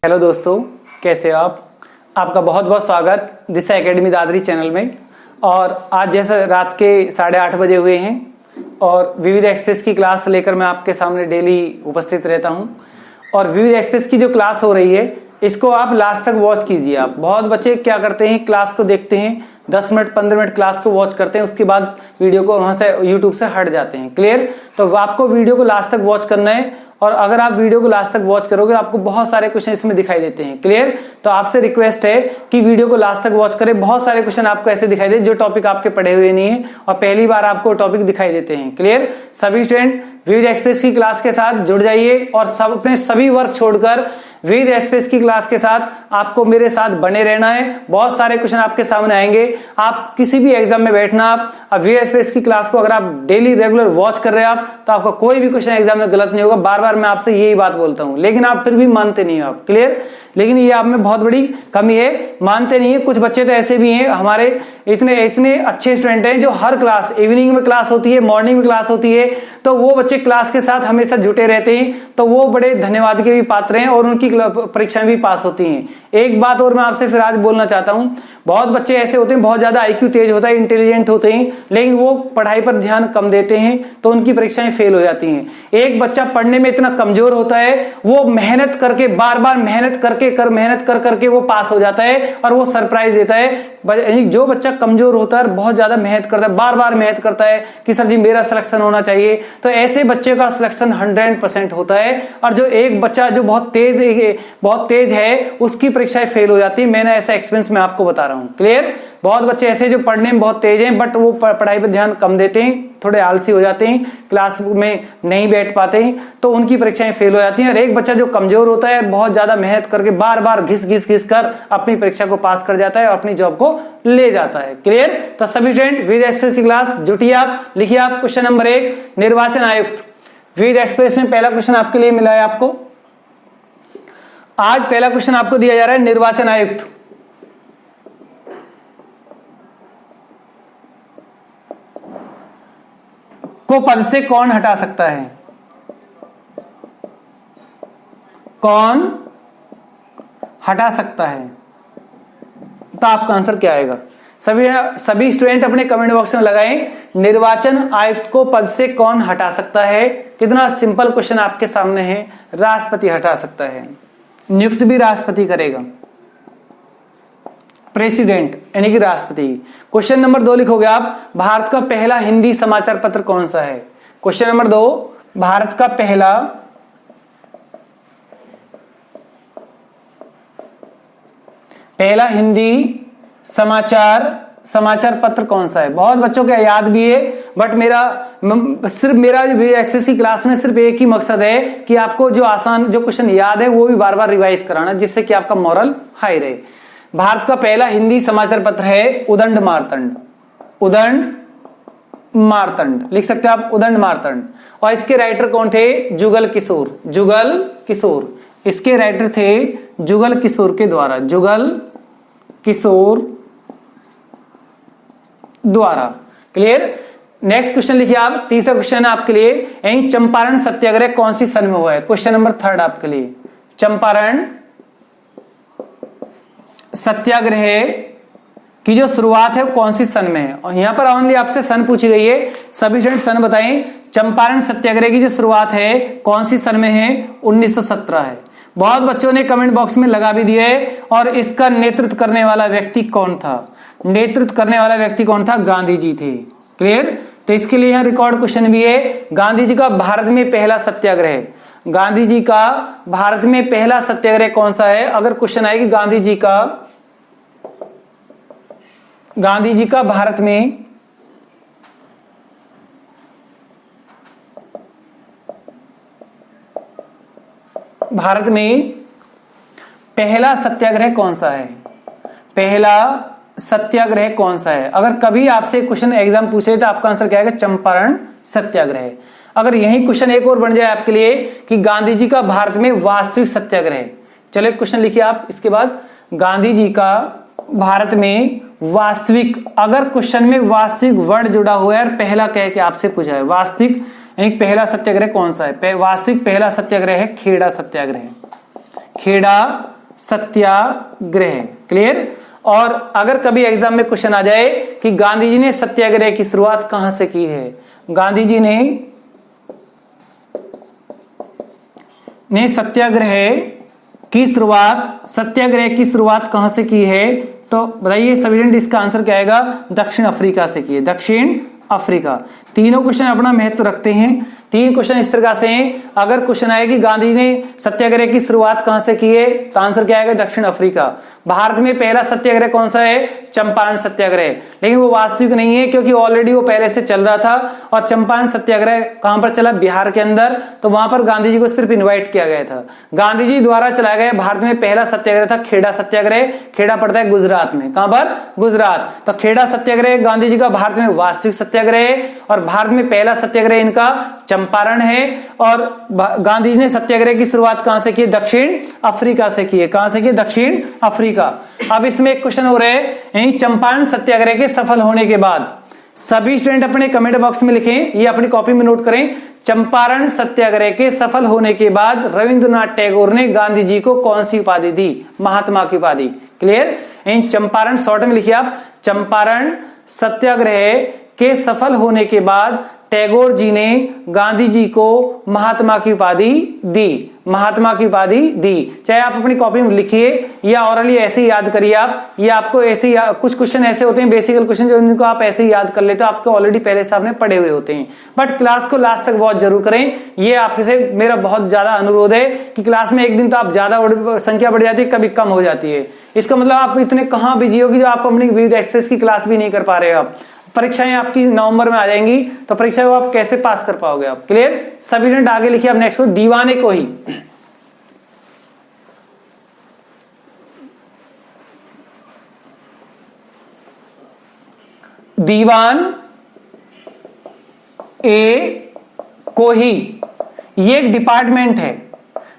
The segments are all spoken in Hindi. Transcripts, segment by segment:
हेलो दोस्तों, कैसे हो आप? आपका बहुत बहुत स्वागत दिशा एकेडमी दादरी चैनल में। और आज जैसे रात के 8:30 बजे हुए हैं और विविध एक्सप्रेस की क्लास लेकर मैं आपके सामने डेली उपस्थित रहता हूं। और विविध एक्सप्रेस की जो क्लास हो रही है इसको आप लास्ट तक वॉच कीजिए। आप बहुत बच्चे क्या करते हैं, क्लास को देखते हैं, 10 मिनट 15 मिनट क्लास को वॉच करते हैं, उसके बाद वीडियो को वहां से यूट्यूब से हट जाते हैं। क्लियर? तो आपको वीडियो को लास्ट तक वॉच करना है और अगर आप वीडियो को लास्ट तक वॉच करोगे आपको बहुत सारे क्वेश्चन इसमें दिखाई देते हैं। क्लियर? तो आपसे रिक्वेस्ट है कि वीडियो को लास्ट तक वॉच करें। बहुत सारे क्वेश्चन आपको ऐसे दिखाई दे जो टॉपिक आपके पढ़े हुए नहीं है और पहली बार आपको टॉपिक दिखाई देते हैं। क्लियर? सभी स्टूडेंट विविध एक्सप्रेस की क्लास के साथ जुड़ जाइए और सब अपने सभी वर्क छोड़कर विविध एक्सप्रेस की क्लास के साथ आपको मेरे साथ बने रहना है। बहुत सारे क्वेश्चन आपके सामने आएंगे। आप किसी भी एग्जाम में बैठना, आप विविध एक्सप्रेस की क्लास को अगर आप डेली रेगुलर वॉच कर रहे हैं आप, तो आपका कोई भी क्वेश्चन एग्जाम में गलत नहीं होगा। बार बार मैं आपसे यही बात बोलता हूं, लेकिन आप फिर भी मानते नहीं हो आप। क्लियर? लेकिन ये आप में बहुत बड़ी कमी है, मानते नहीं है। कुछ बच्चे तो ऐसे भी हैं, हमारे इतने अच्छे स्टूडेंट हैं जो हर क्लास, इवनिंग में क्लास होती है, मॉर्निंग में क्लास होती है, तो वो बच्चे क्लास के साथ हमेशा जुटे रहते हैं, तो वो बड़े धन्यवाद के भी पात्र हैं और उनकी परीक्षाएं भी पास होती हैं। एक बात और मैं आपसे फिर आज बोलना चाहता हूं, बहुत बच्चे ऐसे होते हैं, बहुत ज्यादा आईक्यू तेज होता है, इंटेलिजेंट होते हैं, लेकिन वो पढ़ाई पर ध्यान कम देते हैं तो उनकी परीक्षाएं फेल हो जाती हैं। एक बच्चा पढ़ने में इतना कमजोर होता है, वो मेहनत करके, बार बार मेहनत करके वो पास हो जाता है और वो सरप्राइज देता है। जो बच्चा कमजोर होता है, बहुत ज्यादा मेहनत करता है, बार बार मेहनत करता है कि सर जी मेरा सिलेक्शन होना चाहिए, तो ऐसे बच्चे का सिलेक्शन 100% होता है। और जो एक बच्चा जो बहुत तेज है उसकी परीक्षाएं फेल हो जाती है। मैंने ऐसा एक्सपीरियंस मैं आपको बता रहा हूं। क्लियर? बहुत बच्चे ऐसे जो पढ़ने में बहुत तेज हैं बट वो पढ़ाई पर ध्यान कम देते हैं, थोड़े आलसी हो जाते हैं, क्लास में नहीं बैठ पाते हैं, तो उनकी परीक्षाएं फेल हो जाती हैं। और एक बच्चा जो कमजोर होता है, बहुत ज्यादा मेहनत करके बार बार घिस कर अपनी परीक्षा को पास कर जाता है और अपनी जॉब को ले जाता है। क्लियर? तो सभी स्टूडेंट विविध एक्सप्रेस की क्लास जुटिए। आप लिखिए, आप क्वेश्चन नंबर 1 निर्वाचन आयुक्त। विविध एक्सप्रेस में पहला क्वेश्चन आपके लिए मिला है। आपको आज पहला क्वेश्चन आपको दिया जा रहा है, निर्वाचन आयुक्त को पद से कौन हटा सकता है? कौन हटा सकता है? तो आपका आंसर क्या आएगा? सभी स्टूडेंट अपने कमेंट बॉक्स में लगाएं, निर्वाचन आयुक्त को पद से कौन हटा सकता है। कितना सिंपल क्वेश्चन आपके सामने है। राष्ट्रपति हटा सकता है, नियुक्त भी राष्ट्रपति करेगा, प्रेसिडेंट यानी कि राष्ट्रपति। क्वेश्चन नंबर 2 लिखोगे आप, भारत का पहला हिंदी समाचार पत्र कौन सा है? क्वेश्चन नंबर 2, भारत का पहला हिंदी समाचार पत्र कौन सा है? बहुत बच्चों को याद भी है, बट मेरा एक्सप्रेस की क्लास में सिर्फ एक ही मकसद है कि आपको जो क्वेश्चन याद है वो भी बार बार रिवाइज कराना, जिससे कि आपका मॉरल हाई रहे। भारत का पहला हिंदी समाचार पत्र है उदंड मार्तंड, लिख सकते हैं आप, उदंड मार्तंड। और इसके राइटर कौन थे? जुगल किशोर। इसके राइटर थे जुगल किशोर द्वारा। क्लियर? नेक्स्ट क्वेश्चन लिखिए आप, तीसरा क्वेश्चन है आपके लिए, यही चंपारण सत्याग्रह कौन सी सन में हुआ है? क्वेश्चन नंबर 3 आपके लिए, चंपारण सत्याग्रह की जो शुरुआत है वो कौन सी सन में है? और यहां पर ओनली आपसे सन पूछी गई है, सभी स्टूडेंट सन बताएं। चंपारण सत्याग्रह की जो शुरुआत है कौन सी सन में है? 1917 है। बहुत बच्चों ने कमेंट बॉक्स में लगा भी दिया है। और इसका नेतृत्व करने वाला व्यक्ति कौन था? गांधी जी थे। क्लियर? तो इसके लिए यहां रिकॉर्ड क्वेश्चन भी है, गांधी जी का भारत में पहला सत्याग्रह कौन सा है? अगर क्वेश्चन आए कि गांधी जी का भारत में पहला सत्याग्रह कौन सा है? अगर कभी आपसे क्वेश्चन एग्जाम पूछे तो आपका आंसर क्या आएगा? चंपारण सत्याग्रह। अगर यही क्वेश्चन एक और बन जाए आपके लिए कि गांधी जी का भारत में वास्तविक सत्याग्रह, चलिए क्वेश्चन लिखिए आप इसके बाद, गांधी जी का भारत में वास्तविक, अगर क्वेश्चन में वास्तविक वर्ड जुड़ा हुआ है और पहला कह के आपसे पूछा है वास्तविक, एक पहला सत्याग्रह कौन सा है? वास्तविक पहला सत्याग्रह है खेड़ा सत्याग्रह। खेड़ा सत्याग्रह। क्लियर। और अगर कभी एग्जाम में क्वेश्चन आ जाए कि गांधी जी ने सत्याग्रह की शुरुआत कहां से की है, गांधी जी ने सत्याग्रह की शुरुआत कहां से की है, तो बताइए स्टूडेंट, इसका आंसर क्या आएगा? दक्षिण अफ्रीका से की है, दक्षिण अफ्रीका। तीनों क्वेश्चन अपना महत्व रखते हैं। 3 क्वेश्चन इस तरह से हैं। अगर क्वेश्चन आए कि गांधी जी ने सत्याग्रह की शुरुआत कहां से की है, तो आंसर क्या आएगा? दक्षिण अफ्रीका। भारत में पहला सत्याग्रह कौन सा है? चंपारण सत्याग्रह। लेकिन वो वास्तविक नहीं है, क्योंकि ऑलरेडी वो पहले से चल रहा था। और चंपारण सत्याग्रह कहां पर चला? बिहार के अंदर। तो वहां पर गांधी जी को सिर्फ इन्वाइट किया गया था। गांधी जी द्वारा चलाया गया भारत में पहला सत्याग्रह था खेड़ा सत्याग्रह। खेड़ा पड़ता है गुजरात में। कहां पर? गुजरात। तो खेड़ा सत्याग्रह गांधी जी का भारत में वास्तविक सत्याग्रह है, और भारत में पहला सत्याग्रह इनका चंपारण है। और गांधी जी ने सत्याग्रह की शुरुआत कहां से की? दक्षिण अफ्रीका से की है। कहां से की? दक्षिण अफ्रीका। अब इसमें एक क्वेश्चन हो रहा है, चंपारण सत्याग्रह के सफल होने के बाद सभी स्टूडेंट अपने कमेंट बॉक्स में लिखें, ये अपनी कॉपी में नोट करें। चंपारण सत्याग्रह के सफल होने के बाद रविंद्रनाथ टैगोर ने गांधी जी को कौन सी उपाधि दी? महात्मा की उपाधि। क्लियर। चंपारण शॉर्ट में लिखिए आप, चंपारण सत्याग्रह के सफल होने के बाद टैगोर जी ने गांधी जी को महात्मा की उपाधि दी। महात्मा की उपाधि दी। चाहे आप अपनी कॉपी में लिखिए या ऑरली ऐसे ही याद करिए आप, या आपको ऐसे ही कुछ क्वेश्चन ऐसे होते हैं बेसिकल क्वेश्चन जो इनको आप ऐसे ही याद कर लेते हो, आपको ऑलरेडी पहले से आपने पढ़े हुए होते हैं। बट क्लास को लास्ट तक बहुत जरूर करें, ये आपसे मेरा बहुत ज्यादा अनुरोध है कि क्लास में एक दिन तो आप ज्यादा संख्या बढ़ जाती है, कभी कम हो जाती है। इसका मतलब आप इतने कहां बिजी हो कि जो आप अपनी विविध एक्सप्रेस की क्लास भी नहीं कर पा रहे हो। आप परीक्षाएं आपकी नवंबर में आ जाएंगी, तो परीक्षा को आप कैसे पास कर पाओगे आप? क्लियर। सभी स्टूडेंट आगे लिखिए अब नेक्स्ट को, दीवाने को ही। दीवान ए कोही ये एक डिपार्टमेंट है,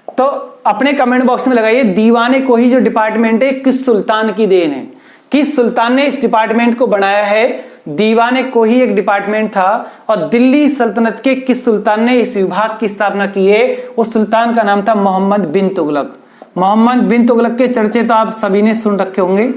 तो अपने कमेंट बॉक्स में लगाइए दीवाने कोही जो डिपार्टमेंट है किस सुल्तान की देन है, किस सुल्तान ने इस डिपार्टमेंट को बनाया है। दीवाने कोही एक डिपार्टमेंट था, और दिल्ली सल्तनत के किस सुल्तान ने इस विभाग की स्थापना की है? उस सुल्तान का नाम था मोहम्मद बिन तुगलक। मोहम्मद बिन तुगलक के चर्चे तो आप सभी ने सुन रखे होंगे।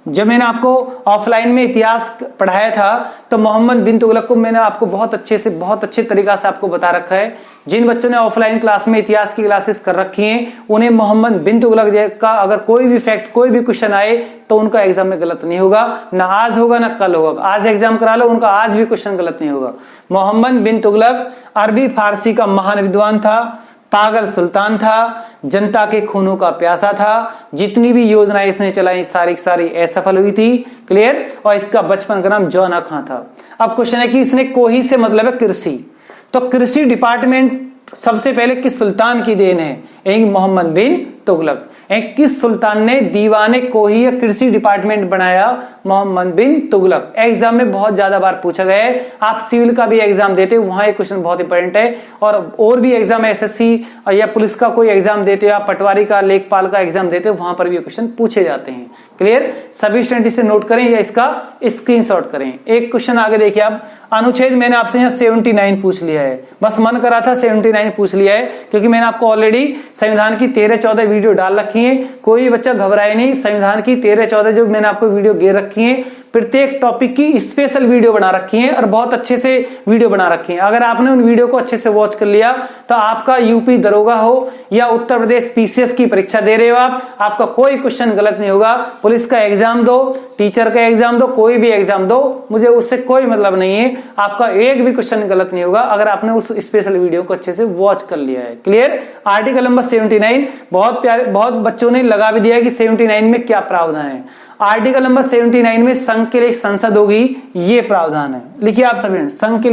जब मैंने आपको ऑफलाइन में इतिहास पढ़ाया था, तो मोहम्मद बिन तुगलक को मैंने आपको बहुत अच्छे तरीका से आपको बता रखा है। जिन बच्चों ने ऑफलाइन क्लास में इतिहास की क्लासेस कर रखी हैं, उन्हें मोहम्मद बिन तुगलक का अगर कोई भी फैक्ट, कोई भी क्वेश्चन आए, तो उनका एग्जाम में गलत नहीं होगा। ना आज होगा ना कल होगा। आज एग्जाम करा लो, उनका आज भी क्वेश्चन गलत नहीं होगा। मोहम्मद बिन तुगलक अरबी फारसी का महान विद्वान था, पागल सुल्तान था, जनता के खूनों का प्यासा था। जितनी भी योजनाएं इसने चलाई सारी सारी असफल हुई थी। क्लियर। और इसका बचपन का नाम जौना खां था। अब क्वेश्चन है कि इसने कोही से मतलब है कृषि, तो कृषि डिपार्टमेंट सबसे पहले किस सुल्तान की देन है? मोहम्मद बिन तुगलक। किस सुल्तान ने दीवाने कोही या कृषि डिपार्टमेंट बनाया? मोहम्मद बिन तुगलक। एग्जाम में बहुत ज्यादा बार पूछा गया है। आप सिविल का भी एग्जाम देते हो, वहां एक क्वेश्चन बहुत इंपॉर्टेंट है। और भी एग्जाम एसएससी या पुलिस का कोई एग्जाम देते हो, आप पटवारी का, लेखपाल का एग्जाम देते हो, वहां पर भी क्वेश्चन पूछे जाते हैं। क्लियर। सभी स्टूडेंट इसे नोट करें या इसका स्क्रीनशॉट करें। एक क्वेश्चन आगे देखिए आप, अनुच्छेद मैंने आपसे यहाँ 79 पूछ लिया है, बस मन करा था 79 पूछ लिया है, क्योंकि मैंने आपको ऑलरेडी संविधान की 13-14 वीडियो डाल रखी है। कोई बच्चा घबराए नहीं, संविधान की 13-14 जो मैंने आपको वीडियो गे रखी है, प्रत्येक टॉपिक की स्पेशल वीडियो बना रखी है, और बहुत अच्छे से वीडियो बना रखी है। अगर आपने उन वीडियो को अच्छे से वॉच कर लिया, तो आपका यूपी दरोगा हो या उत्तर प्रदेश पीसीएस की परीक्षा दे रहे हो आपका कोई क्वेश्चन गलत नहीं होगा। पुलिस का एग्जाम दो, टीचर का एग्जाम दो, कोई भी एग्जाम दो, मुझे उससे कोई मतलब नहीं है। आपका एक भी क्वेश्चन गलत नहीं होगा अगर आपने उस स्पेशल वीडियो को अच्छे से वॉच कर लिया है। क्लियर। आर्टिकल नंबर 79 बहुत प्यारे, बहुत बच्चों ने लगा भी दिया है कि 79 में क्या प्रावधान है। आर्टिकल नंबर 79 में संघ के लिए एक संसद होगी, ये प्रावधान है। लिखिए आप सभी, संघ के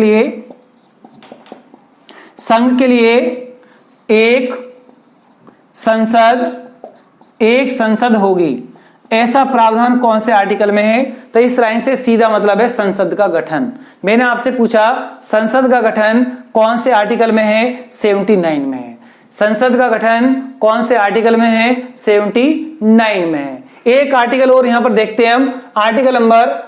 लिए एक संसद होगी। ऐसा प्रावधान कौन से आर्टिकल में है? तो इस लाइन से सीधा मतलब है संसद का गठन। मैंने आपसे पूछा संसद का गठन कौन से आर्टिकल में है? 79 में है। संसद का गठन कौन से आर्टिकल में है? 79 में है। एक आर्टिकल और यहां पर देखते हैं हम, आर्टिकल नंबर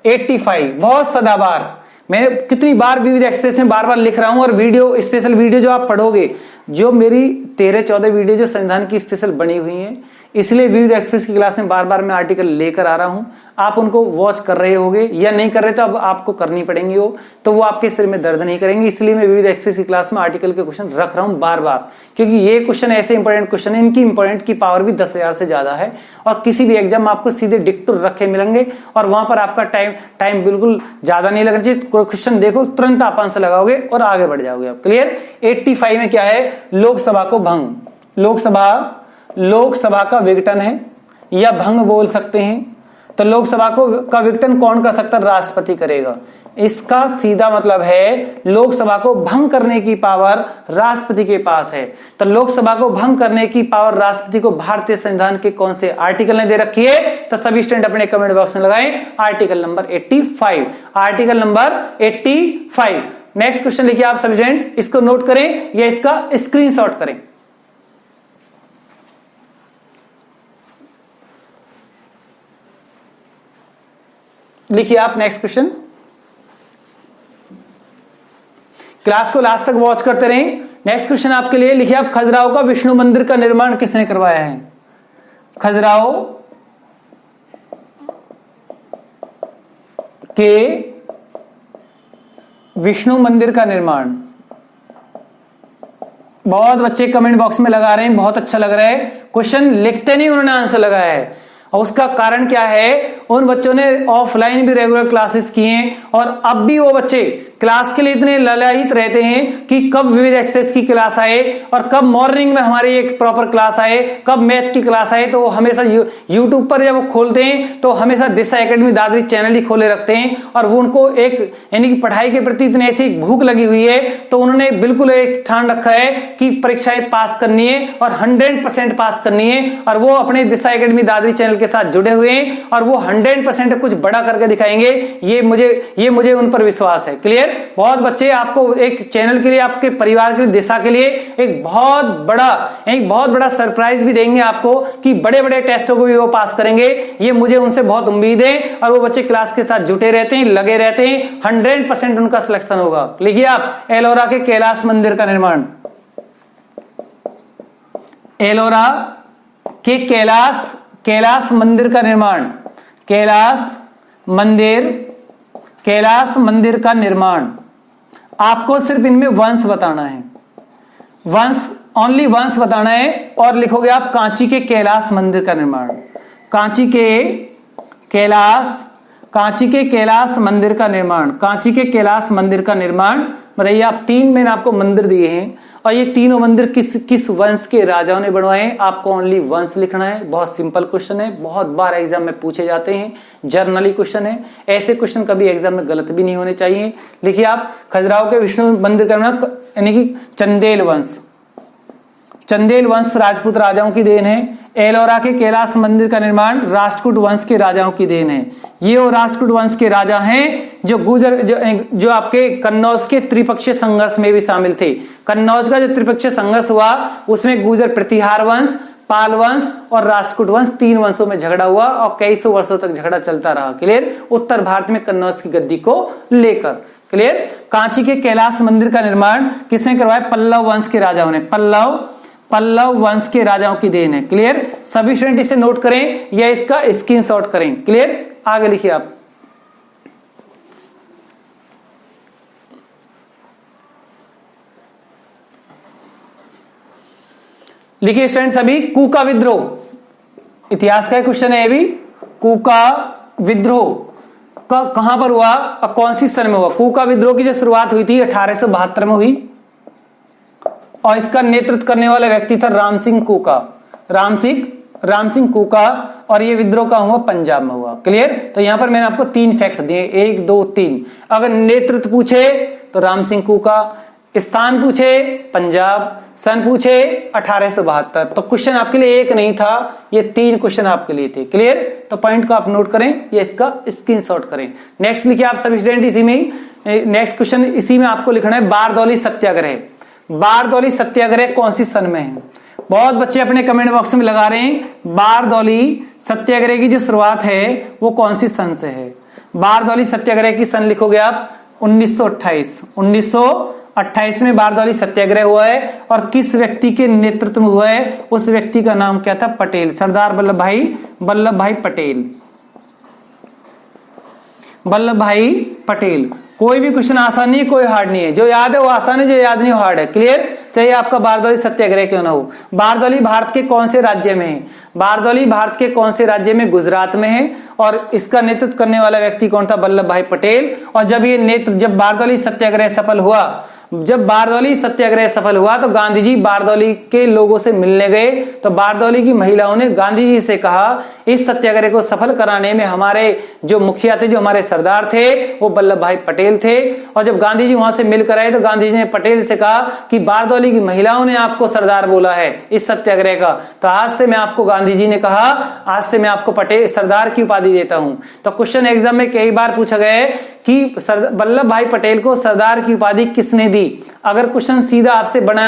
85 बहुत सदाबार। मैं कितनी बार विविध एक्सप्रेस में बार बार लिख रहा हूं, और वीडियो, स्पेशल वीडियो जो आप पढ़ोगे, जो मेरी 13-14 वीडियो जो संविधान की स्पेशल बनी हुई हैं, इसलिए विविध एक्सप्रेस की क्लास में बार बार मैं आर्टिकल लेकर आ रहा हूं। आप उनको वॉच कर रहे होंगे या नहीं कर रहे तो अब आपको करनी पड़ेंगी तो वो आपके सिर में दर्द नहीं करेंगे। इसलिए मैं विविध एक्सप्रेस की क्लास में आर्टिकल के क्वेश्चन रख रहा हूं बार बार, क्योंकि ये क्वेश्चन ऐसे इंपॉर्टेंट क्वेश्चन है, इनकी इंपॉर्टेंट की पावर भी 10,000 से ज्यादा है और किसी भी एग्जाम में आपको सीधे डिक्टो रखे मिलेंगे और वहां पर आपका टाइम बिल्कुल ज्यादा नहीं लगना चाहिए। क्वेश्चन देखो, तुरंत आप आंसर लगाओगे और आगे बढ़ जाओगे आप। क्लियर। 85 में क्या है? लोकसभा को भंग। लोकसभा का विघटन है या भंग बोल सकते हैं। तो लोकसभा का विघटन कौन कर सकता है? राष्ट्रपति करेगा। इसका सीधा मतलब है लोकसभा को भंग करने की पावर राष्ट्रपति के पास है। तो लोकसभा को भंग करने की पावर राष्ट्रपति को भारतीय संविधान के कौन से आर्टिकल ने दे रखी है? तो सभी स्टूडेंट अपने कमेंट बॉक्स में लगाएं article number 85। Article number 85। Next question लिखिए आप सभी स्टूडेंट, इसको नोट करें या इसका स्क्रीनशॉट करें। लिखिए आप नेक्स्ट क्वेश्चन। क्लास को लास्ट तक वॉच करते रहें। नेक्स्ट क्वेश्चन आपके लिए लिखिए आप, खजुराहो का विष्णु मंदिर का निर्माण किसने करवाया है? खजुराहो के विष्णु मंदिर का निर्माण। बहुत बच्चे कमेंट बॉक्स में लगा रहे हैं, बहुत अच्छा लग रहा है। क्वेश्चन लिखते नहीं, उन्होंने आंसर लगाया है। और उसका कारण क्या है? उन बच्चों ने ऑफलाइन भी रेगुलर क्लासेस किए और अब भी वो बच्चे क्लास के लिए इतने ललायित रहते हैं कि कब विविध एक्सप्रेस की क्लास आए और कब मॉर्निंग में हमारी एक प्रॉपर क्लास आए, कब मैथ की क्लास आए। तो वो हमेशा यूट्यूब पर जब वो खोलते हैं तो हमेशा दिशा एकेडमी दादरी चैनल ही खोले रखते हैं और वो उनको एक यानी कि पढ़ाई के प्रति इतनी ऐसी भूख लगी हुई है तो उन्होंने बिल्कुल एक ठान रखा है कि परीक्षाएं पास करनी है और 100% पास करनी है। और वो अपने दिशा एकेडमी दादरी चैनल के साथ जुड़े हुए हैं और वो 100% कुछ बड़ा करके दिखाएंगे। ये मुझे उन पर विश्वास है। क्लियर। बहुत बच्चे आपको एक चैनल के लिए, आपके परिवार के लिए, दिशा के लिए एक बहुत बड़ा सरप्राइज भी देंगे आपको कि बड़े बड़े टेस्टों को भी वो पास करेंगे। ये मुझे उनसे बहुत उम्मीद है और वो बच्चे क्लास के साथ जुटे रहते हैं, लगे रहते हैं, 100% उनका सिलेक्शन होगा। लिखिए आप, एलोरा के कैलाश मंदिर का निर्माण। एलोरा के कैलाश मंदिर का निर्माण। कैलाश मंदिर का निर्माण। आपको सिर्फ इनमें वंश बताना है, ओनली वंश बताना है और लिखोगे आप कांची के कैलाश मंदिर का निर्माण। कांची के कैलाश मंदिर का निर्माण। कांची के कैलाश मंदिर का निर्माण बताइए आप। 3 मैंने आपको मंदिर दिए हैं और ये तीनों मंदिर किस वंश के राजाओं ने बनवाए हैं? आपको ओनली वंश लिखना है। बहुत सिंपल क्वेश्चन है, बहुत बार एग्जाम में पूछे जाते हैं, जर्नली क्वेश्चन है। ऐसे क्वेश्चन कभी एग्जाम में गलत भी नहीं होने चाहिए। लिखिए आप, खजुराहो के विष्णु मंदिर का निर्माण यानी कि चंदेल वंश राजपूत राजाओं की देन है। एलोरा के कैलाश मंदिर का निर्माण राष्ट्रकूट वंश के राजाओं की देन है। ये वो राष्ट्रकूट वंश के राजा हैं जो आपके कन्नौज के त्रिपक्षीय संघर्ष में भी शामिल थे। कन्नौज का जो त्रिपक्षीय संघर्ष हुआ उसमें गुर्जर प्रतिहार वंश, पाल वंश और राष्ट्रकूट वंश 3 वंशों में झगड़ा हुआ और कई सौ वर्षों तक झगड़ा चलता रहा। क्लियर। उत्तर भारत में कन्नौज की गद्दी को लेकर। क्लियर। कांची के कैलाश मंदिर का निर्माण किसने करवाया? पल्लव वंश के राजाओं ने। पल्लव वंश के राजाओं की देन है। क्लियर। सभी स्टूडेंट इसे नोट करें या इसका स्क्रीनशॉट करें। क्लियर। आगे लिखिए आप। लिखिए स्टूडेंट सभी, कूका विद्रोह इतिहास का क्वेश्चन है। ये भी कूका विद्रोह कहां पर हुआ और कौन सी सन में हुआ? कूका विद्रोह की जो शुरुआत हुई थी 1872 में हुई और इसका नेतृत्व करने वाला व्यक्ति था राम सिंह कूका और ये विद्रोह का हुआ पंजाब में हुआ। क्लियर। तो यहां पर मैंने आपको 3 फैक्ट दिए, 1 2 3। अगर नेतृत्व पूछे तो राम सिंह कूका, स्थान पूछे पंजाब, सन पूछे 1872। तो क्वेश्चन आपके लिए एक नहीं था, ये 3 क्वेश्चन आपके लिए थे। क्लियर। तो पॉइंट को आप नोट करें या इसका स्क्रीनशॉट करें। नेक्स्ट लिखिए आप सभी स्टूडेंट, इसी में नेक्स्ट क्वेश्चन इसी में आपको लिखना है, बारदौली सत्याग्रह। बारदौली सत्याग्रह कौन सी सन में है? बहुत बच्चे अपने कमेंट बॉक्स में लगा रहे हैं बारदौली सत्याग्रह की जो शुरुआत है वो कौन सी सन से है? बारदौली सत्याग्रह की सन लिखोगे आप 1928। 28वें बारदौली सत्याग्रह हुआ है और किस व्यक्ति के नेतृत्व में हुआ है? उस व्यक्ति का नाम क्या था? पटेल, सरदार वल्लभ भाई पटेल। वल्लभ भाई पटेल। कोई भी क्वेश्चन आसान नहीं है, कोई हार्ड नहीं है। जो याद है वो आसान है, जो याद नहीं वो हार्ड है। क्लियर? चाहे आपका बारदौली सत्याग्रह क्यों ना हो। बारदौली भारत के कौन से राज्य में है? बारदौली भारत के कौन से राज्य में? गुजरात में है। और इसका नेतृत्व करने वाला व्यक्ति कौन था? वल्लभ भाई पटेल। और जब बारदौली सत्याग्रह सफल हुआ, जब बारदौली सत्याग्रह सफल हुआ तो गांधी जी बारदौली के लोगों से मिलने गए। तो बारदौली की महिलाओं ने गांधी जी से कहा, इस सत्याग्रह को सफल कराने में हमारे जो मुखिया थे, जो हमारे सरदार थे, वो वल्लभ भाई पटेल थे। और जब गांधी जी वहां से मिलकर आए तो गांधी जी ने पटेल से कहा कि बारदौली की महिलाओं ने आपको सरदार बोला है इस सत्याग्रह का, तो आज से मैं आपको, गांधी जी ने कहा, आज से मैं आपको पटेल सरदार की उपाधि देता हूं। तो क्वेश्चन एग्जाम में कई बार पूछा गया है कि वल्लभ भाई पटेल को सरदार की उपाधि किसने दी? अगर क्वेश्चन सीधा आपसे बना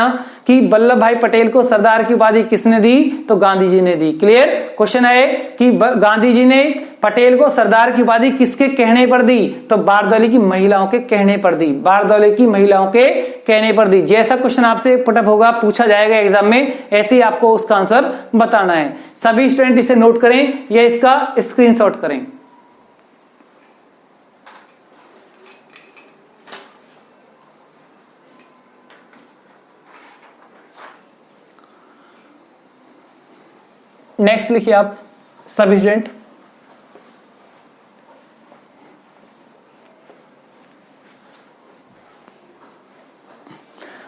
कि वल्लभ भाई पटेल को सरदार की उपाधि किसने दी, तो गांधी जी ने दी। क्लियर? क्वेश्चन है कि गांधी जी ने पटेल को सरदार की उपाधि किसके कहने पर दी? तो बारदौली की महिलाओं के कहने पर दी। बारदौली की महिलाओं के कहने पर दी। जैसा क्वेश्चन आपसे पुटअप होगा, पूछा जाएगा एग्जाम में, ऐसे ही आपको उसका आंसर बताना है। सभी स्टूडेंट इसे नोट करें या इसका स्क्रीनशॉट करें। नेक्स्ट लिखिए आप सभी स्टूडेंट।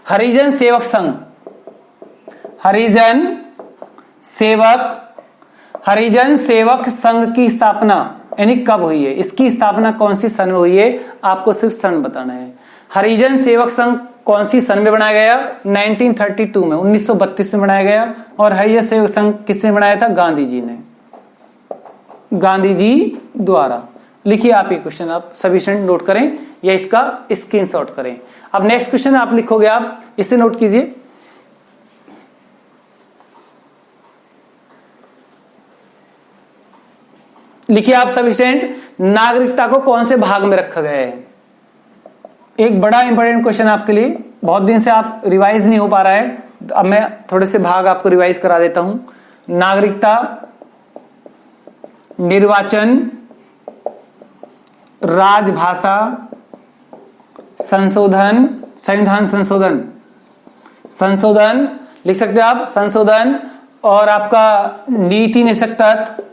हरिजन सेवक संघ, हरिजन सेवक संघ की स्थापना यानी कब हुई है? इसकी स्थापना कौन सी सन में हुई है? आपको सिर्फ सन बताना है। हरिजन सेवक संघ कौन सी सन में बनाया गया? 1932 में, 1932 में बनाया गया। और हरिजन सेवक संघ किसने बनाया था? गांधी जी ने, गांधी जी द्वारा। लिखिए आप ये क्वेश्चन, आप सभी स्टूडेंट नोट करें या इसका स्क्रीनशॉट करें। अब नेक्स्ट क्वेश्चन आप लिखोगे, आप इसे नोट कीजिए। लिखिए आप सभी स्टूडेंट, नागरिकता को कौन से भाग में रखा गया है? एक बड़ा इंपॉर्टेंट क्वेश्चन आपके लिए, बहुत दिन से आप रिवाइज नहीं हो पा रहा है, अब मैं थोड़े से भाग आपको रिवाइज करा देता हूं। नागरिकता, निर्वाचन, राजभाषा संशोधन, संविधान संशोधन लिख सकते हो आप, संशोधन, और आपका नीति निषेध तत्व।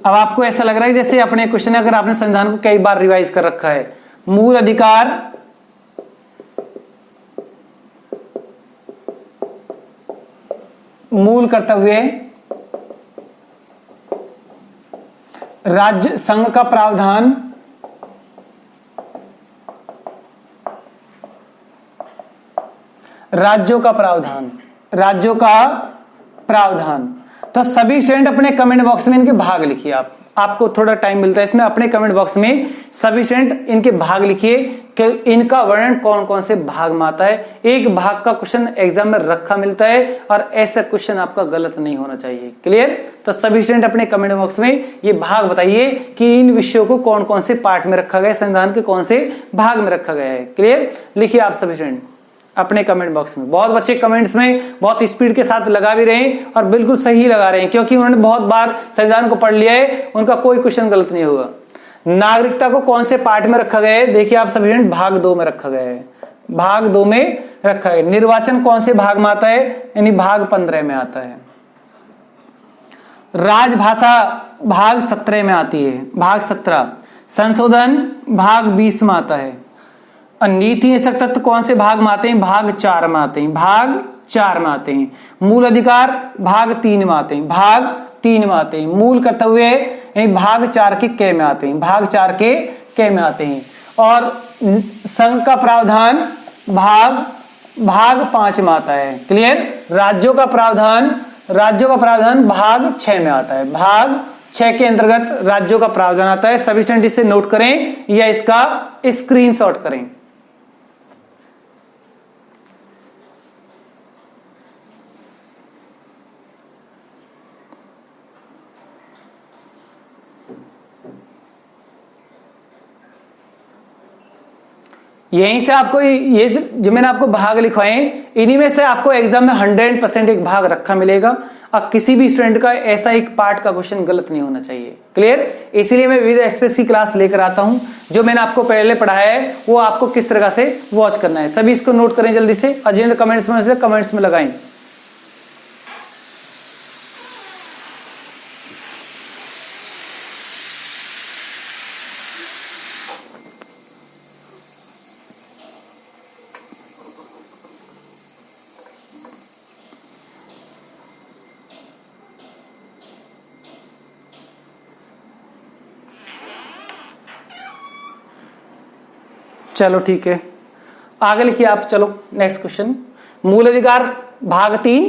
अब आपको ऐसा लग रहा है जैसे अपने क्वेश्चन, अगर आपने संविधान को कई बार रिवाइज कर रखा है। मूल अधिकार, मूल कर्तव्य, राज्य संघ का प्रावधान, राज्यों का प्रावधान, राज्यों का प्रावधान। तो सभी स्टूडेंट अपने कमेंट बॉक्स में इनके भाग लिखिए। आपको थोड़ा टाइम मिलता है इसमें, अपने कमेंट बॉक्स में सभी स्टूडेंट इनके भाग लिखिए कि इनका वर्णन कौन कौन से भाग में आता है। एक भाग का क्वेश्चन एग्जाम में रखा मिलता है और ऐसा क्वेश्चन आपका गलत नहीं होना चाहिए। क्लियर? तो सभी स्टूडेंट अपने कमेंट बॉक्स में ये भाग बताइए कि इन विषयों को कौन कौन से पार्ट में रखा गया है, संविधान के कौन से भाग में रखा गया है। क्लियर? लिखिए आप सभी स्टूडेंट अपने कमेंट बॉक्स में। बहुत बच्चे कमेंट्स में बहुत स्पीड के साथ लगा भी रहे हैं और बिल्कुल सही लगा रहे हैं, क्योंकि उन्होंने बहुत बार संविधान को पढ़ लिया है, उनका कोई क्वेश्चन गलत नहीं होगा। नागरिकता को कौन से पार्ट में रखा गया है? देखिए आप सभी भाग 2 में रखा गया है, भाग 2 में रखा है। निर्वाचन कौन से भाग में आता है? यानी भाग 15 में आता है। राजभाषा भाग 17 में आती है, भाग 17। संशोधन भाग 20 में आता है। और नीति निषेध तत्व कौन से भाग में आते हैं? भाग 4 में आते हैं, भाग 4 में आते हैं। मूल अधिकार भाग 3 में आते हैं, भाग 3 में आते हैं। मूल कर्तव्य भाग 4 के क में आते हैं, भाग 4 के क में आते हैं। और संघ का प्रावधान भाग 5 में आता है। क्लियर? राज्यों का प्रावधान भाग 6 में आता है, भाग 6 के अंतर्गत राज्यों का प्रावधान आता है। सभी स्टूडेंट इसे नोट करें या इसका स्क्रीनशॉट करें। यहीं से आपको ये जो मैंने आपको भाग लिखवाए इन्हीं में से आपको एग्जाम में 100% एक भाग रखा मिलेगा। अब किसी भी स्टूडेंट का ऐसा एक पार्ट का क्वेश्चन गलत नहीं होना चाहिए। क्लियर? इसीलिए मैं विविध एक्सप्रेस की क्लास लेकर आता हूं। जो मैंने आपको पहले पढ़ाया है वो आपको किस तरह से वॉच करना है, सभी इसको नोट करें जल्दी से। और कमेंट्स में लगाएं। चलो ठीक है, आगे लिखिए आप। चलो नेक्स्ट क्वेश्चन, मूल अधिकार भाग 3।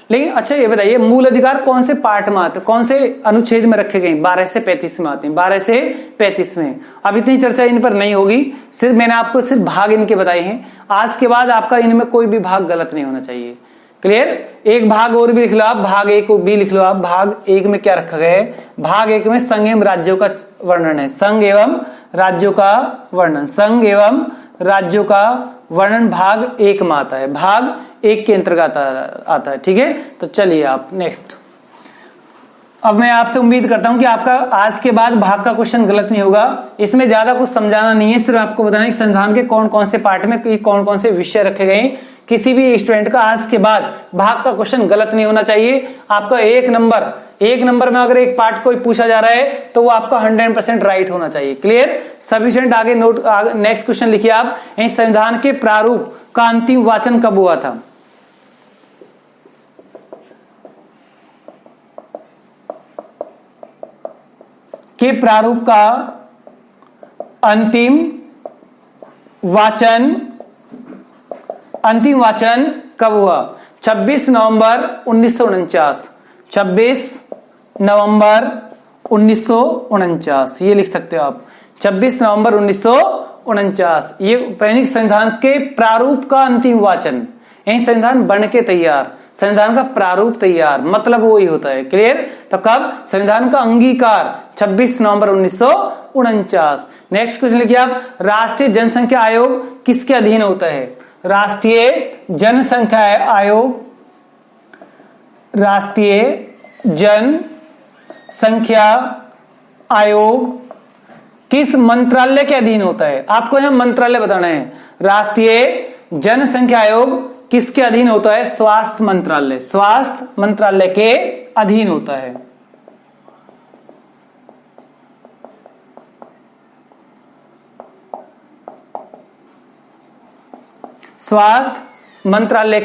लेकिन अच्छा ये बताइए, मूल अधिकार कौन से पार्ट में आते, कौन से अनुच्छेद में रखे गए? 12 से 35 में आते हैं, 12 से 35 में। अब इतनी चर्चा इन पर नहीं होगी, सिर्फ मैंने आपको सिर्फ भाग इनके बताए हैं। आज के बाद आपका इनमें कोई भी भाग गलत नहीं होना चाहिए। क्लियर? एक भाग और भी लिख लो आप, भाग 1 भी लिख लो आप। भाग 1 में क्या रखा गया है? भाग 1 में संघ एवं राज्यों का वर्णन है। संघ एवं राज्यों का वर्णन, संघ एवं राज्यों का वर्णन भाग 1 में आता है, भाग 1 के अंतर्गत आता है। ठीक है, तो चलिए आप नेक्स्ट। अब मैं आपसे उम्मीद करता हूं कि आपका आज के बाद भाग का क्वेश्चन गलत नहीं होगा। इसमें ज्यादा कुछ समझाना नहीं है, सिर्फ आपको बताना है कि संविधान के कौन कौन से पार्ट में कौन कौन से विषय रखे गए हैं। किसी भी स्टूडेंट का आज के बाद भाग का क्वेश्चन गलत नहीं होना चाहिए। आपका एक नंबर में अगर एक पार्ट कोई पूछा जा रहा है तो वो आपका 100% राइट होना चाहिए। क्लियर? सभी स्टूडेंट आगे नोट, नेक्स्ट क्वेश्चन लिखिए आप। संविधान के प्रारूप का अंतिम वाचन कब हुआ था? के प्रारूप का अंतिम वाचन कब हुआ? 26 नवंबर 1949। 26 नवंबर 1949 ये लिख सकते हो आप। 26 नवंबर 1949 ये दैनिक संविधान के प्रारूप का अंतिम वाचन। यही संविधान बन के तैयार, संविधान का प्रारूप तैयार, मतलब वही होता है। क्लियर? तो कब? संविधान का अंगीकार 26 नवंबर 1949। नेक्स्ट क्वेश्चन लिखिए आप। राष्ट्रीय जनसंख्या आयोग किसके अधीन होता है? राष्ट्रीय जनसंख्या आयोग, राष्ट्रीय जनसंख्या आयोग किस मंत्रालय के अधीन होता है? आपको यहां मंत्रालय बताना है। राष्ट्रीय जनसंख्या आयोग किसके अधीन होता है? स्वास्थ्य मंत्रालय, स्वास्थ्य मंत्रालय के अधीन होता है। स्वास्थ्य मंत्रालय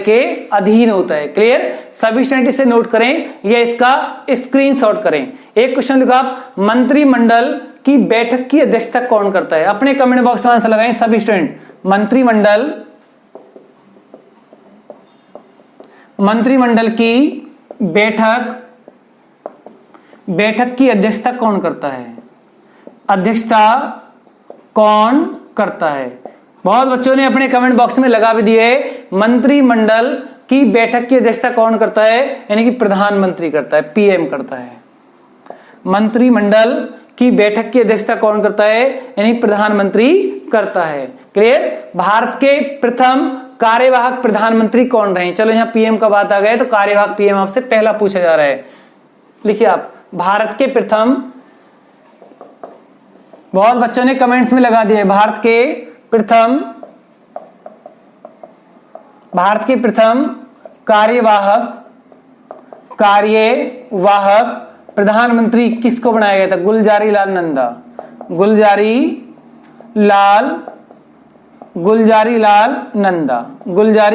के अधीन होता है। क्लियर? सभी स्टूडेंट इसे नोट करें या इसका स्क्रीनशॉट करें। एक क्वेश्चन लिखा आप, मंत्रिमंडल की बैठक की अध्यक्षता कौन करता है? अपने कमेंट बॉक्स में आंसर लगाएं सभी स्टूडेंट। मंत्रिमंडल की बैठक की अध्यक्षता कौन करता है? अध्यक्षता कौन करता है? बहुत बच्चों ने अपने कमेंट बॉक्स में लगा भी दिए। मंत्रिमंडल की बैठक की अध्यक्षता कौन करता है? यानी कि प्रधानमंत्री करता है, पीएम करता है। मंत्रिमंडल की बैठक की अध्यक्षता कौन करता है? यानी प्रधानमंत्री करता है। क्लियर? भारत के प्रथम कार्यवाहक प्रधानमंत्री कौन रहे? चलो यहां पीएम का बात आ गया तो कार्यवाहक पीएम आपसे पहला पूछा जा रहा है। लिखिए आप, भारत के प्रथम, बहुत बच्चों ने कमेंट्स में लगा दिए, भारत के प्रथम कार्यवाहक प्रधानमंत्री किसको बनाया गया था? गुलजारी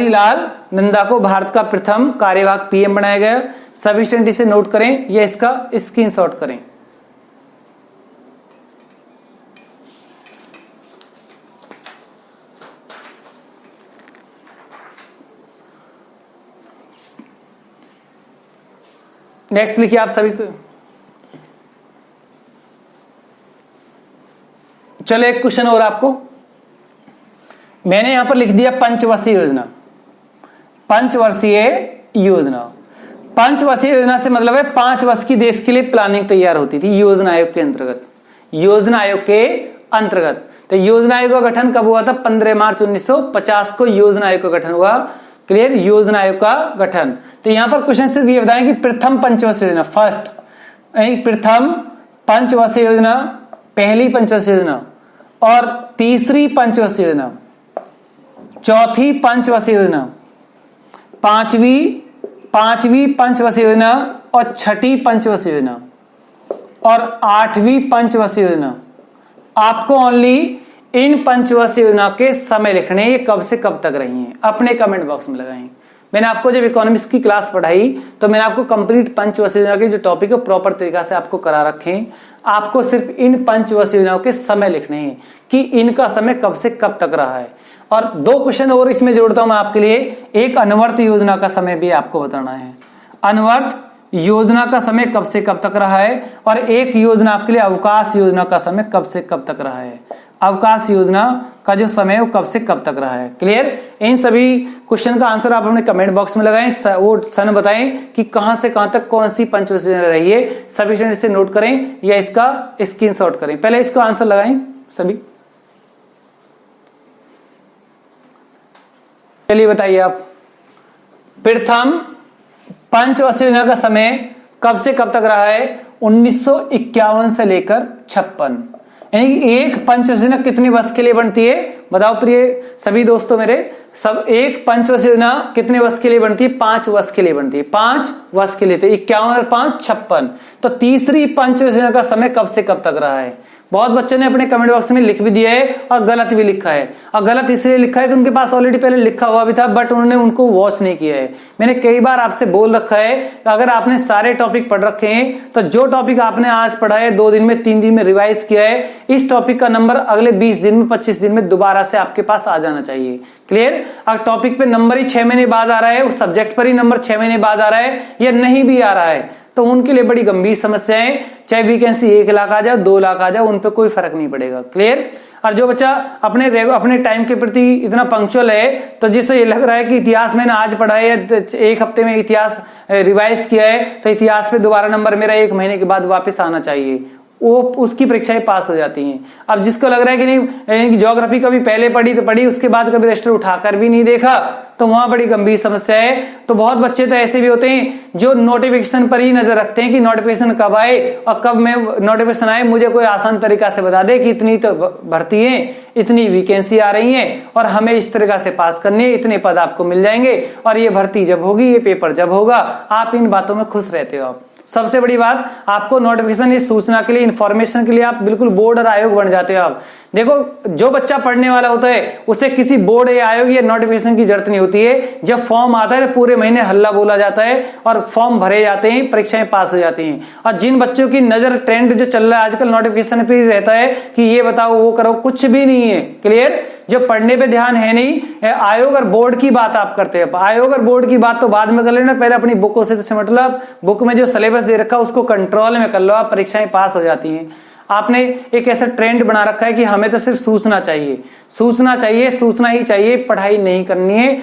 लाल नंदा को भारत का प्रथम कार्यवाहक पीएम बनाया गया। सभी स्टूडेंट इसे नोट करें या इसका स्क्रीनशॉट करें। नेक्स्ट लिखिए आप सभी को। चलो एक क्वेश्चन और आपको मैंने यहां पर लिख दिया, पंचवर्षीय योजना। पंचवर्षीय योजना से मतलब है 5 वर्ष की देश के लिए प्लानिंग तैयार होती थी योजना आयोग के अंतर्गत। तो योजना आयोग का गठन कब हुआ था? 15 मार्च 1950 को योजना आयोग का गठन हुआ। क्लियर, योजना आयोग का गठन। तो यहां पर क्वेश्चन सिर्फ ये बताएं कि प्रथम पंचवर्षीय योजना, फर्स्ट प्रथम पंचवर्षीय योजना, पहली पंचवर्षीय योजना और तीसरी पंचवर्षीय योजना, चौथी पंचवर्षीय योजना, पांचवी पंचवर्षीय योजना और छठी पंचवर्षीय योजना और 8वीं पंचवर्षीय योजना। आपको ओनली इन पंचवर्षीय योजना के समय लिखने, ये कब से कब तक रही हैं, अपने कमेंट बॉक्स में लगाएं। मैंने आपको जब इकोनॉमिक्स की क्लास पढ़ाई तो मैंने आपको कंप्लीट पंचवर्षीय योजना के जो टॉपिक है प्रॉपर तरीका से आपको करा रखे हैं। आपको सिर्फ इन पंचवर्षीय योजनाओं के समय लिखने हैं कि इनका समय कब से कब तक रहा है। और 2 क्वेश्चन और इसमें जोड़ता हूं मैं आपके लिए। एक अनुवर्त योजना का समय भी आपको बताना है, अनुवर्त योजना का समय कब से कब तक रहा है, और एक योजना आपके लिए अवकाश योजना का समय कब से कब तक रहा है। अवकाश योजना का जो समय है वो कब से कब तक रहा है। क्लियर, इन सभी क्वेश्चन का आंसर आप अपने कमेंट बॉक्स में लगाएं, वो सन बताएं कि कहां से कहां तक कौन सी पंचवर्षीय योजना रही है। सभी स्टूडेंट इसे नोट करें या इसका स्क्रीनशॉट करें। पहले इसका आंसर लगाएं सभी। चलिए बताइए आप, प्रथम पंचवर्षीय योजना का समय कब से कब तक रहा है? 1951 से लेकर 56। यानी कि एक पंचवर्षीय योजना कितने वर्ष के लिए बनती है? बताओ प्रिय सभी दोस्तों मेरे, सब एक पंचवर्षीय योजना कितने वर्ष के लिए बनती है? 5 वर्ष के लिए बनती है, 5 वर्ष के लिए। तो 51 और 5 56। तो तीसरी पंचवर्षीय योजना का समय कब से कब तक रहा है? बहुत बच्चों ने अपने कमेंट बॉक्स में लिख भी दिया है और गलत भी लिखा है। और गलत इसलिए लिखा है कि उनके पास ऑलरेडी पहले लिखा हुआ भी था, बट उन्होंने उनको वॉच नहीं किया है। मैंने कई बार आपसे बोल रखा है कि अगर आपने सारे टॉपिक पढ़ रखे हैं तो जो टॉपिक आपने आज पढ़ा है 2 दिन में 3 दिन में रिवाइज किया है, इस टॉपिक का नंबर अगले 20 दिन में 25 दिन में दोबारा से आपके पास आ जाना चाहिए। क्लियर, अगर टॉपिक पे नंबर ही 6 महीने बाद आ रहा है, उस सब्जेक्ट पर ही नंबर 6 महीने बाद आ रहा है या नहीं भी आ रहा है, तो उनके लिए बड़ी गंभीर समस्या है। चाहे वैकेंसी 1 लाख आ जाए 2 लाख आ जाए, उन पे कोई फर्क नहीं पड़ेगा। क्लियर, और जो बच्चा अपने टाइम के प्रति इतना पंक्चुअल है, तो जिससे ये लग रहा है कि इतिहास मैंने आज पढ़ा है, 1 हफ्ते में इतिहास रिवाइज किया है, तो इतिहास पे दोबारा नंबर मेरा 1 महीने के बाद वापस आना चाहिए, वो उसकी परीक्षाएं पास हो जाती हैं। अब जिसको लग रहा है कि नहीं, ज्योग्राफी कभी पहले पढ़ी तो पढ़ी, उसके बाद कभी रजिस्टर उठाकर भी नहीं देखा, तो वहां बड़ी गंभीर समस्या है। तो बहुत बच्चे तो ऐसे भी होते हैं जो नोटिफिकेशन पर ही नजर रखते हैं कि नोटिफिकेशन कब आए और कब में नोटिफिकेशन आए, मुझे कोई आसान तरीका से बता दे कि इतनी तो भर्ती है, इतनी वैकेंसी आ रही है और हमें इस तरीका से पास करनी है, इतने पद आपको मिल जाएंगे और ये भर्ती जब होगी, ये पेपर जब होगा। आप इन बातों में खुश रहते हो। आप सबसे बड़ी बात, आपको नोटिफिकेशन, इस सूचना के लिए, इंफॉर्मेशन के लिए आप बिल्कुल बोर्ड और आयोग बन जाते हो। आप देखो, जो बच्चा पढ़ने वाला होता है उसे किसी बोर्ड या आयोग या नोटिफिकेशन की जरूरत नहीं होती है। जब फॉर्म आता है तो पूरे महीने हल्ला बोला जाता है और फॉर्म भरे जाते हैं, परीक्षाएं पास हो जाती हैं। और जिन बच्चों की नजर ट्रेंड जो चल रहा है आजकल नोटिफिकेशन पे ही रहता है कि ये बताओ वो करो, कुछ भी नहीं है। क्लियर, जब पढ़ने पे ध्यान है नहीं, आयोग और बोर्ड की बात आप करते हैं। आयोग और बोर्ड की बात तो बाद में कर लेना, पहले अपनी बुकों से तो मतलब बुक में जो सिलेबस दे रखा है उसको कंट्रोल में कर लो, आप परीक्षाएं पास हो जाती हैं। आपने एक ऐसा ट्रेंड बना रखा है कि हमें तो सिर्फ सूचना चाहिए, सूचना चाहिए, सूचना ही चाहिए, पढ़ाई नहीं करनी है,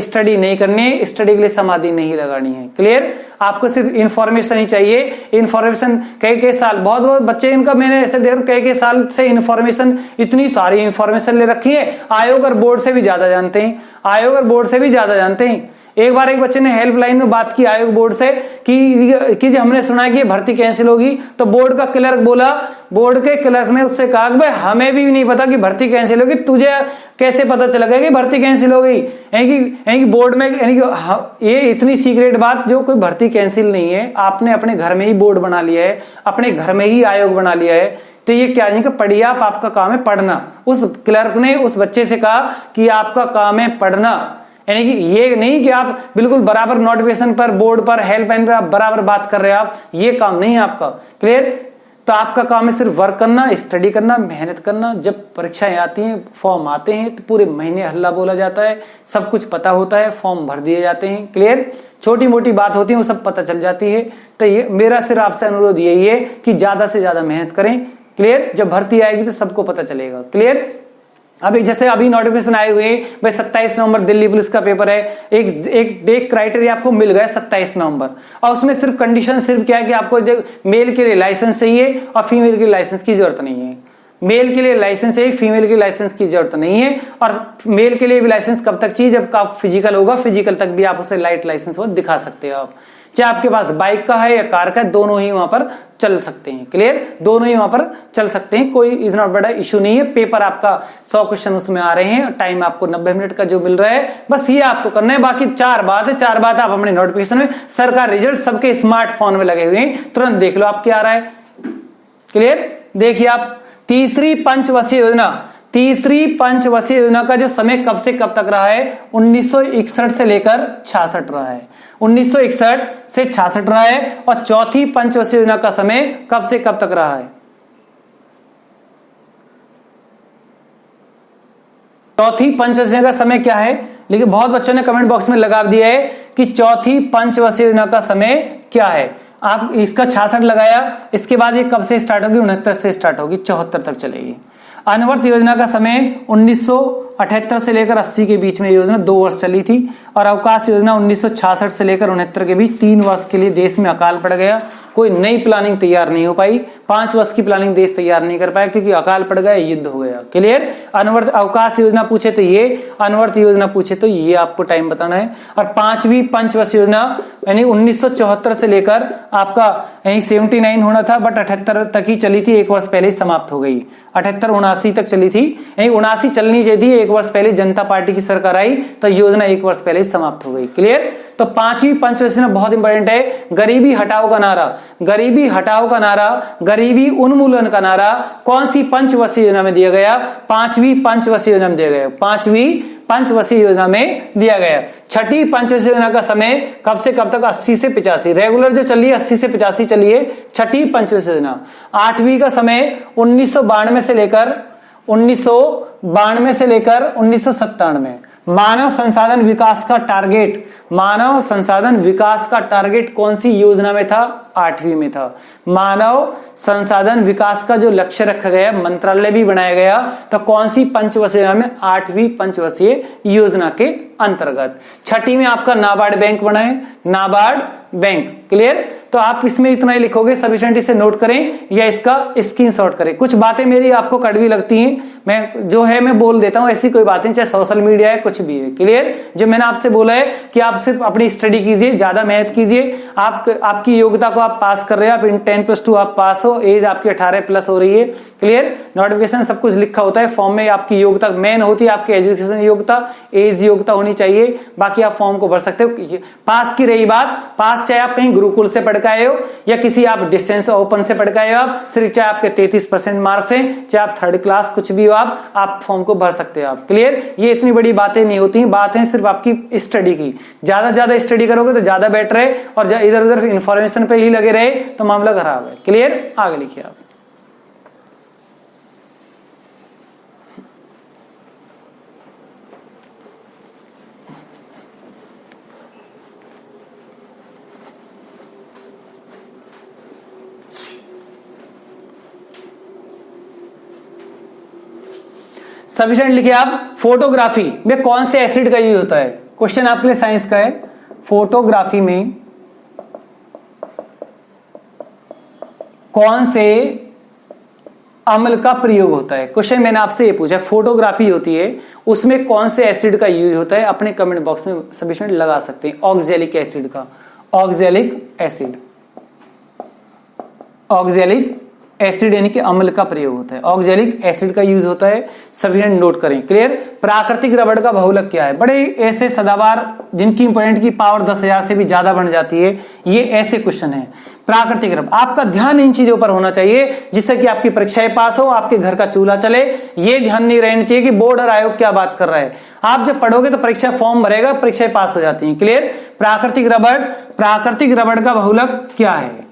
स्टडी नहीं करनी है, स्टडी के लिए समाधि नहीं लगानी है। क्लियर, आपको सिर्फ इंफॉर्मेशन ही चाहिए। इंफॉर्मेशन कई साल, बहुत बच्चे इनका मैंने ऐसे देख कई साल से इंफॉर्मेशन, इतनी सारी इंफॉर्मेशन ले रखी है, आयोग और बोर्ड से भी ज्यादा जानते हैं, आयोग और बोर्ड से भी ज्यादा जानते हैं। एक बार एक बच्चे ने हेल्पलाइन में बात की आयोग बोर्ड से कि हमने सुना है कि ये भर्ती कैंसिल होगी, तो बोर्ड का क्लर्क बोला, बोर्ड के क्लर्क ने उससे कहा कि भाई हमें भी नहीं पता कि भर्ती कैंसिल होगी, तुझे कैसे पता चलेगा कि भर्ती कैंसिल हो गई? यानी कि बोर्ड में, यानी कि ये इतनी सीक्रेट बात, जो कोई भर्ती कैंसिल नहीं है, आपने अपने घर में ही बोर्ड बना लिया है, अपने घर में ही आयोग बना लिया है, तो ये क्या नहीं कि पढ़िए आप, आपका काम है पढ़ना। उस क्लर्क ने उस बच्चे से कहा कि आपका काम है पढ़ना, यानी कि ये नहीं कि आप बिल्कुल बराबर नोटिफिकेशन पर, बोर्ड पर, हेल्पलाइन पर आप बराबर बात कर रहे हो, आप ये काम नहीं है आपका। क्लियर, तो आपका काम है सिर्फ वर्क करना, स्टडी करना, मेहनत करना। जब परीक्षाएं आती हैं, फॉर्म आते हैं, तो पूरे महीने हल्ला बोला जाता है, सब कुछ पता होता है, फॉर्म भर दिए जाते हैं। क्लियर, छोटी मोटी बात होती है वो सब पता चल जाती है। तो ये मेरा सिर्फ आपसे अनुरोध यही है कि ज्यादा से ज्यादा मेहनत करें। क्लियर, जब भर्ती आएगी तो सबको पता चलेगा। क्लियर, अभी जैसे अभी नोटिफिकेशन आए हुए हैं भाई, 27 नवंबर दिल्ली पुलिस का पेपर है, एक क्राइटेरिया आपको मिल गया 27 नवंबर, और उसमें सिर्फ कंडीशन सिर्फ क्या है कि आपको मेल के लिए लाइसेंस चाहिए और फीमेल के लिए लाइसेंस की जरूरत नहीं है। मेल के लिए लाइसेंस है, फीमेल के लाइसेंस की जरूरत नहीं है। और मेल के लिए भी लाइसेंस कब तक चाहिए, जब का फिजिकल होगा, फिजिकल तक भी आप उसे लाइट लाइसेंस वो दिखा सकते हो आप। चाहे आपके पास बाइक का है या कार का है, दोनों ही वहां पर चल सकते हैं। क्लियर, दोनों ही वहां पर चल सकते हैं, कोई इतना बड़ा इशू नहीं है। पेपर आपका 100 क्वेश्चन उसमें आ रहे हैं, टाइम आपको 90 मिनट का जो मिल रहा है, बस ये आपको करना है। बाकी 4 बात है, 4 बात आप अपने नोटिफिकेशन में, सर का रिजल्ट सबके स्मार्टफोन में लगे हुए हैं, तुरंत देख लो आप क्या आ रहा है। क्लियर, देखिए आप, तीसरी पंचवर्षीय योजना, तीसरी पंचवर्षीय योजना का जो समय कब से कब तक रहा है, 1961 से लेकर 66 रहा है। 1961 से 66 रहा है। और चौथी पंचवर्षीय योजना का समय कब से कब तक रहा है, चौथी पंचवर्षीय का समय क्या है। लेकिन बहुत बच्चों ने कमेंट बॉक्स में लगा दिया है कि चौथी पंचवर्षीय योजना का समय क्या है। आप इसका 66 लगाया, इसके बाद ये कब से स्टार्ट होगी, 69 से स्टार्ट होगी, 74 तक चलेगी। अनवर्त योजना का समय 1978 से लेकर 80 के बीच में योजना 2 वर्ष चली थी। और अवकाश योजना 1966 से लेकर 69 के बीच 3 वर्ष के लिए देश में अकाल पड़ गया, कोई नई प्लानिंग तैयार नहीं हो पाई। 5 वर्ष की प्लानिंग देश तैयार नहीं कर पाया क्योंकि अकाल पड़ गया, युद्ध हो गया। क्लियर, अनवर्त अवकाश योजना पूछे तो ये, अनवर्त योजना पूछे तो ये आपको टाइम बताना है। और 5वीं पंचवर्षीय योजना यानी 1974 से लेकर आपका यही 79 होना था, बट 78 तक ही चली थी, 1 वर्ष पहले ही समाप्त हो गई। 78-79 तक चली थी, यही 79 चलनी चाहिए थी, 1 वर्ष पहले जनता पार्टी की सरकार आई तो योजना 1 वर्ष पहले ही समाप्त हो गई। क्लियर, तो 5वीं पंचवर्षीय योजना बहुत इंपॉर्टेंट है। गरीबी हटाओ का नारा, गरीबी हटाओ का नारा, गरीबी उन्मूलन का नारा कौन सी पंचवर्षीय योजना में दिया गया, 5वीं पंचवर्षीय योजना में दिया गया, 5वीं पंचवर्षीय योजना में दिया गया। 6ठी पंचवर्षीय योजना का समय कब से कब तक, 80 से 85, रेगुलर जो चली है 80 से 85 चली है 6ठी पंचवर्षीय योजना। 8वीं का समय 1992 से लेकर 1997, मानव संसाधन विकास का टारगेट, मानव संसाधन विकास का टारगेट कौन सी योजना में था, 8वीं में था। मानव संसाधन विकास का जो लक्ष्य रखा गया, मंत्रालय भी बनाया गया, तो कौन सी पंचवर्षीय योजना में, 8वीं पंचवर्षीय योजना के अंतर्गत। 6ठी में आपका नाबार्ड बैंक बना है, नाबार्ड बैंक। क्लियर, तो आप इसमें इतना ही लिखोगे, सफिशिएंट इसे नोट करें या इसका स्क्रीनशॉट करें। कुछ बातें मेरी आपको कड़वी लगती हैं, मैं जो है मैं बोल देता हूं, ऐसी कोई बातें, चाहे सोशल मीडिया है कुछ भी है। क्लियर, जो मैंने आपसे बोला है कि आप सिर्फ अपनी स्टडी कीजिए, ज्यादा मेहनत कीजिए। आपकी योग्यता को आप पास कर रहे हो, आप इन 10+2 आप पास हो, एज आपकी 18+ हो रही है। क्लियर, नोटिफिकेशन सब कुछ लिखा होता है फॉर्म में, आपकी योग्यता मेन होती है, आपकी एजुकेशन योग्यता, एज योग्यता होनी चाहिए, बाकी आप फॉर्म को भर सकते हो। पास की रही बात, पास चाहे आप कहीं गुरुकुल से पढ़ के आए हो या किसी आप डिस्टेंस ओपन से पढ़ के आए हो, आप सिर्फ चाहे आपके 33% मार्क्स हैं, चाहे आप 3rd क्लास कुछ भी हो, आप फॉर्म को भर सकते हो आप। क्लियर, ये इतनी बड़ी बातें नहीं होती, बात है सिर्फ आपकी स्टडी की। ज्यादा से ज्यादा स्टडी करोगे तो ज्यादा बेटर है, और इधर उधर इंफॉर्मेशन पे ही लगे रहे तो मामला खराब है। क्लियर, आगे लिखिए आप। सफिशिएंट लिखिए आप। फोटोग्राफी में कौन से एसिड का यूज होता है, क्वेश्चन आपके लिए साइंस का है। फोटोग्राफी में कौन से अम्ल का प्रयोग होता है, क्वेश्चन मैंने आपसे ये पूछा। फोटोग्राफी होती है, उसमें कौन से एसिड का यूज होता है, अपने कमेंट बॉक्स में सफिशिएंट लगा सकते हैं। ऑक्जेलिक एसिड का, ऑक्जेलिक एसिड, ऑक्जेलिक एसिड यानी कि अम्ल का प्रयोग होता है, ऑक्जेलिक एसिड का यूज होता है, सफिशिएंट नोट करें। क्लियर, प्राकृतिक रबड़ का बहुलक क्या है, बड़े ऐसे सदाबहार जिनकी इंपोर्टेंट की पावर 10,000 से भी ज्यादा बन जाती है, ये ऐसे क्वेश्चन है। प्राकृतिक रबड़, आपका ध्यान इन चीजों पर होना चाहिए जिससे कि आपकी परीक्षाएं पास हो, आपके घर का चूल्हा चले। ये ध्यान नहीं रहना चाहिए कि बोर्ड और आयोग क्या बात कर रहा है। आप जब पढ़ोगे तो परीक्षा फॉर्म भरेगा, परीक्षाएं पास हो जाती हैं। क्लियर, प्राकृतिक रबड़, प्राकृतिक रबड़ का बहुलक क्या है,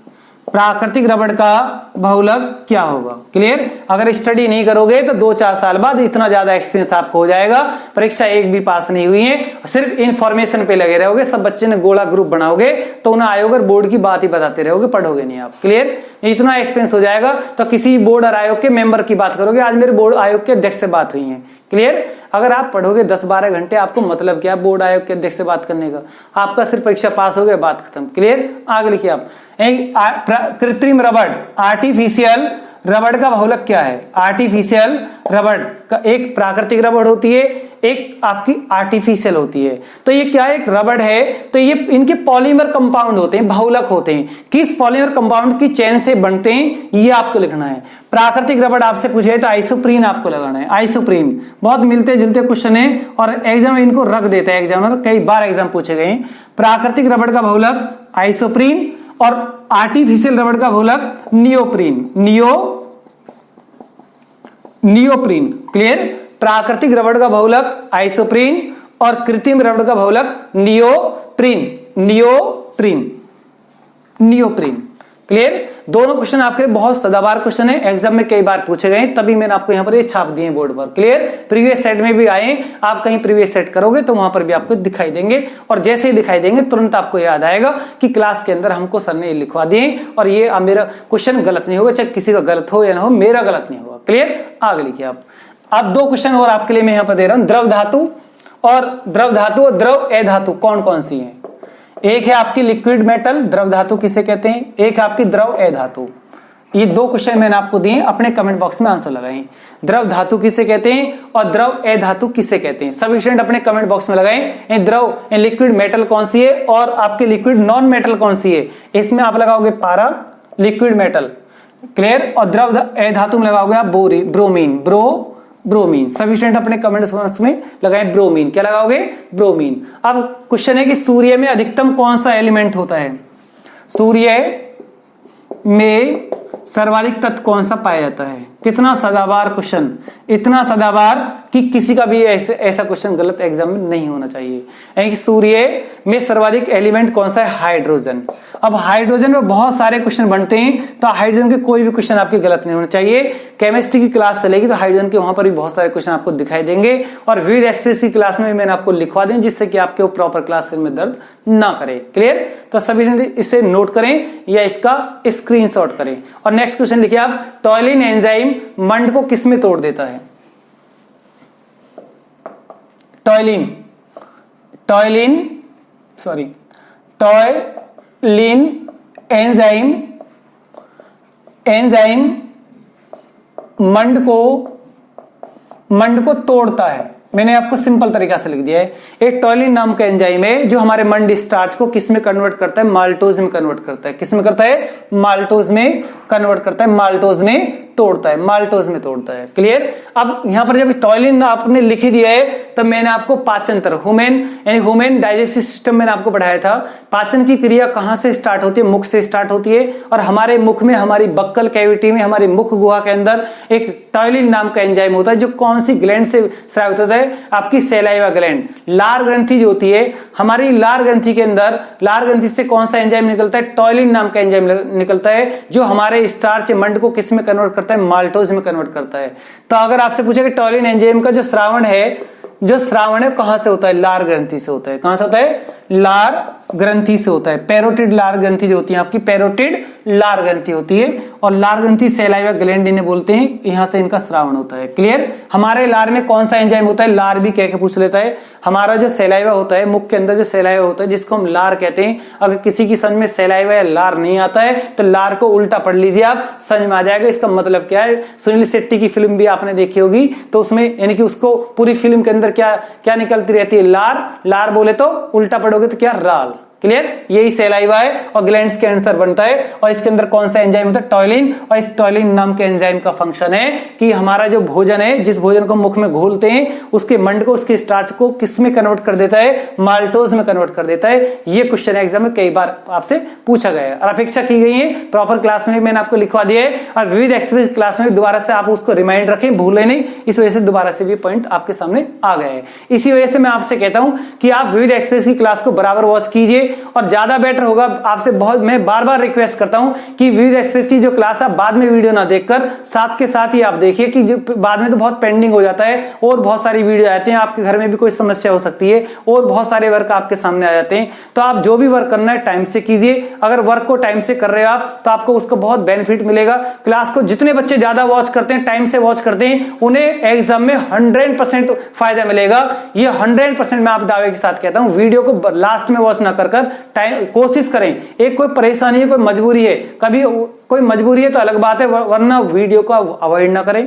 प्राकृतिक रबड़ का बहुलक क्या होगा। क्लियर, अगर स्टडी नहीं करोगे तो 2-4 साल बाद इतना ज्यादा एक्सपीरियंस आपको हो जाएगा, परीक्षा एक भी पास नहीं हुई है, सिर्फ इंफॉर्मेशन पे लगे रहोगे, सब बच्चे ने गोला ग्रुप बनाओगे तो उन्हें आयोग और बोर्ड की बात ही बताते रहोगे, पढ़ोगे नहीं आप। क्लियर, इतना एक्सपीरियंस हो जाएगा तो किसी बोर्ड और आयोग के मेंबर की बात करोगे। आज मेरे बोर्ड आयोग के अध्यक्ष से बात हुई है। क्लियर, अगर आप पढ़ोगे 10-12 घंटे, आपको मतलब क्या बोर्ड आयोग के अध्यक्ष से बात करने का, आपका सिर्फ परीक्षा पास हो गया, बात खत्म। क्लियर, आगे लिखिए आप। कृत्रिम रबड़, आर्टिफिशियल रबड़ का बहुलक क्या है? आर्टिफिशियल रबड़ का एक प्राकृतिक रबड़ होती है, एक आपकी आर्टिफिशियल होती है। तो ये क्या है? एक रबड़ है, तो ये इनके पॉलीमर कंपाउंड होते हैं, बहुलक होते हैं। किस पॉलीमर कंपाउंड की चेन से बनते हैं ये आपको लिखना है। प्राकृतिक रबड़ आपसे पूछे तो आइसोप्रीन आपको लगाना है, आइसोप्रीन। बहुत मिलते जुलते क्वेश्चन है और एग्जाम में इनको रख देता है एग्जामिनर, कई बार एग्जाम पूछे गए। प्राकृतिक रबड़ का बहुलक आइसोप्रीन और आर्टिफिशियल रबड़ का बहुलक नियोप्रीन, नियोप्रीन। क्लियर? प्राकृतिक रबड़ का बहुलक आइसोप्रीन और कृत्रिम रबड़ का बहुलक नियोप्रीन। क्लियर? दोनों क्वेश्चन आपके बहुत सदाबहार क्वेश्चन है, एग्जाम में कई बार पूछे गए, तभी मैंने आपको यहां पर ये छाप दिए बोर्ड पर। क्लियर? प्रीवियस सेट में भी आए, आप कहीं प्रीवियस सेट करोगे तो वहां पर भी आपको दिखाई देंगे, और जैसे ही दिखाई देंगे तुरंत आपको याद आएगा कि क्लास के अंदर हमको सर ने लिखवा दिए और ये मेरा क्वेश्चन गलत नहीं होगा, चाहे किसी का गलत हो या ना हो, मेरा गलत नहीं होगा। क्लियर? आगे लिखिए आप। अब दो क्वेश्चन और आपके लिए मैं यहां पर दे रहा हूं। द्रव धातु और द्रव अधातु कौन कौन सी है? एक है आपकी लिक्विड मेटल, द्रव धातु किसे कहते हैं, एक है आपकी द्रव अधातु। ये दो क्वेश्चन मैंने आपको दिए, अपने कमेंट बॉक्स में आंसर लगाएं। द्रव धातु किसे कहते हैं और द्रव अधातु किसे कहते हैं? सभी स्टूडेंट अपने कमेंट बॉक्स में लगाएं। द्रव लिक्विड मेटल कौन सी है और आपकी लिक्विड नॉन मेटल कौन सी है? इसमें आप लगाओगे पारा, लिक्विड मेटल। क्लियर? और द्रव अधातु में लगाओगे आप ब्रोमीन। सभी स्टूडेंट अपने कमेंट बॉक्स में लगाएं ब्रोमीन। क्या लगाओगे? ब्रोमीन। अब क्वेश्चन है कि सूर्य में अधिकतम कौन सा एलिमेंट होता है? सूर्य में सर्वाधिक तत्व कौन सा पाया जाता है? कितना सदाबहार क्वेश्चन, इतना सदाबहार कि किसी का भी ऐसा क्वेश्चन गलत एग्जाम में नहीं होना चाहिए। सूर्य में सर्वाधिक एलिमेंट कौन सा है? हाइड्रोजन। अब हाइड्रोजन में बहुत सारे क्वेश्चन बनते हैं, तो हाइड्रोजन के कोई भी क्वेश्चन आपके गलत नहीं होना चाहिए। केमिस्ट्री की क्लास चलेगी तो हाइड्रोजन के वहां पर भी बहुत सारे क्वेश्चन आपको दिखाई देंगे, और विविध एक्सप्रेस की क्लास में मैंने आपको लिखवा दें, जिससे कि आपके प्रॉपर क्लास में दर्द ना करे। क्लियर? तो सभी इसे नोट करें या इसका स्क्रीनशॉट करें। और नेक्स्ट क्वेश्चन लिखिए आप, टॉयलिन एंजाइम मंड को किस में तोड़ देता है? टॉयलिन एंजाइम मंड को तोड़ता है। मैंने आपको सिंपल तरीका से लिख दिया है। एक टॉयलिन नाम का एंजाइम है जो हमारे मंड स्टार्च को किस में कन्वर्ट करता है? माल्टोज में कन्वर्ट करता है। किस में करता है? माल्टोज में कन्वर्ट करता है, माल्टोज में तोड़ता है। क्लियर? अब यहां पर जब टॉयलिन आपने लिख ही दिया है, तब मैंने आपको पाचन तंत्र, ह्यूमन डाइजेस्टिव सिस्टम मैंने आपको पढ़ाया था। पाचन की क्रिया कहां से स्टार्ट होती है? मुख से स्टार्ट होती है, और हमारे मुख में, हमारी बक्कल कैविटी में, हमारी मुख गुहा के अंदर एक टॉयलिन नाम का एंजाइम होता है, जो कौन सी ग्लैंड से स्रावित होता है? आपकी सैलाइवा ग्लैंड, लार ग्रंथि जो होती है हमारी, लार ग्रंथि के अंदर, लार ग्रंथि से कौन सा एंजाइम निकलता है? टॉयलिन नाम का एंजाइम निकलता है, जो हमारे स्टार्च मंड को किस में कन्वर्ट करता है? माल्टोज में कन्वर्ट करता है। तो अगर आपसे पूछे कि टॉयलिन एंजाइम का जो स्रावण है कहां से होता है? लार ग्रंथि से होता है। कहां से होता है? लार ग्रंथि से होता है। पैरोटिड लार ग्रंथि जो होती है आपकी, पैरोटिड लार ग्रंथि होती है, और लार ग्रंथि सैलाइवा ग्लैंड इन्हें बोलते हैं, यहां से इनका स्रावण होता है। क्लियर? हमारे लार में कौन सा एंजाइम होता है? लार भी कह के पूछ लेता है। हमारा जो सैलाइवा होता है, मुख के अंदर जो सैलाइवा होता है, जिसको हम लार कहते हैं, अगर किसी की समझ में सैलाइवा या लार नहीं आता है तो लार को उल्टा पढ़ लीजिए, आप समझ में आ जाएगा इसका मतलब क्या है। सुनील शेट्टी की फिल्म भी आपने देखी होगी, तो उसमें यानी कि उसको पूरी फिल्म के अंदर क्या निकलती रहती है? लार बोले तो उल्टा पढ़ोगे तो क्या? राल। क्लियर? यही सैलाइवा है और ग्लैंड्स के आंसर बनता है, और इसके अंदर कौन सा एंजाइम होता है? टॉयलिन। और इस टॉयलिन नाम के एंजाइम का फंक्शन है कि हमारा जो भोजन है, जिस भोजन को मुख में घोलते हैं, उसके मंड को, उसके स्टार्च को किस में कन्वर्ट कर देता है? माल्टोज में कन्वर्ट कर देता है। ये क्वेश्चन एग्जाम में कई बार आपसे पूछा गया है और अपेक्षा की गई है। प्रॉपर क्लास में मैंने आपको लिखवा दिया है, और विविध एक्सप्रेस क्लास में दोबारा से आप उसको रिमाइंड रखें, भूलें नहीं। इस वजह से दोबारा से भी पॉइंट आपके सामने आ गए हैं। इसी वजह से मैं आपसे कहता हूं कि आप विविध एक्सप्रेस की क्लास को बराबर वॉच कीजिए, और ज्यादा बेटर होगा। आपसे मैं बार बार रिक्वेस्ट करता हूं कि विविध एक्सप्रेस की जो क्लास आप बाद में वीडियो ना देखकर साथ के साथ ही आप देखिए, कि जो बाद में तो बहुत पेंडिंग हो जाता है और बहुत सारी वीडियो आते हैं, आपके घर में भी कोई समस्या हो सकती है और बहुत सारे वर्क आपके सामने आ जाते हैं। तो आप जो भी वर्क करना है टाइम से कीजिए। अगर वर्क को टाइम से कर रहे हो आप, तो आपको उसको बहुत बेनिफिट मिलेगा। क्लास को जितने बच्चे ज्यादा वॉच करते हैं, टाइम से वॉच करते हैं, उन्हें एग्जाम में 100% फायदा मिलेगा। ये 100% मैं आप दावे के साथ कहता हूं। वीडियो को लास्ट में वॉच ना कर अंदर टाइम कोशिश करें। एक कोई परेशानी है, कोई मजबूरी है, कभी कोई मजबूरी है तो अलग बात है, वरना वीडियो को अवॉइड ना करें।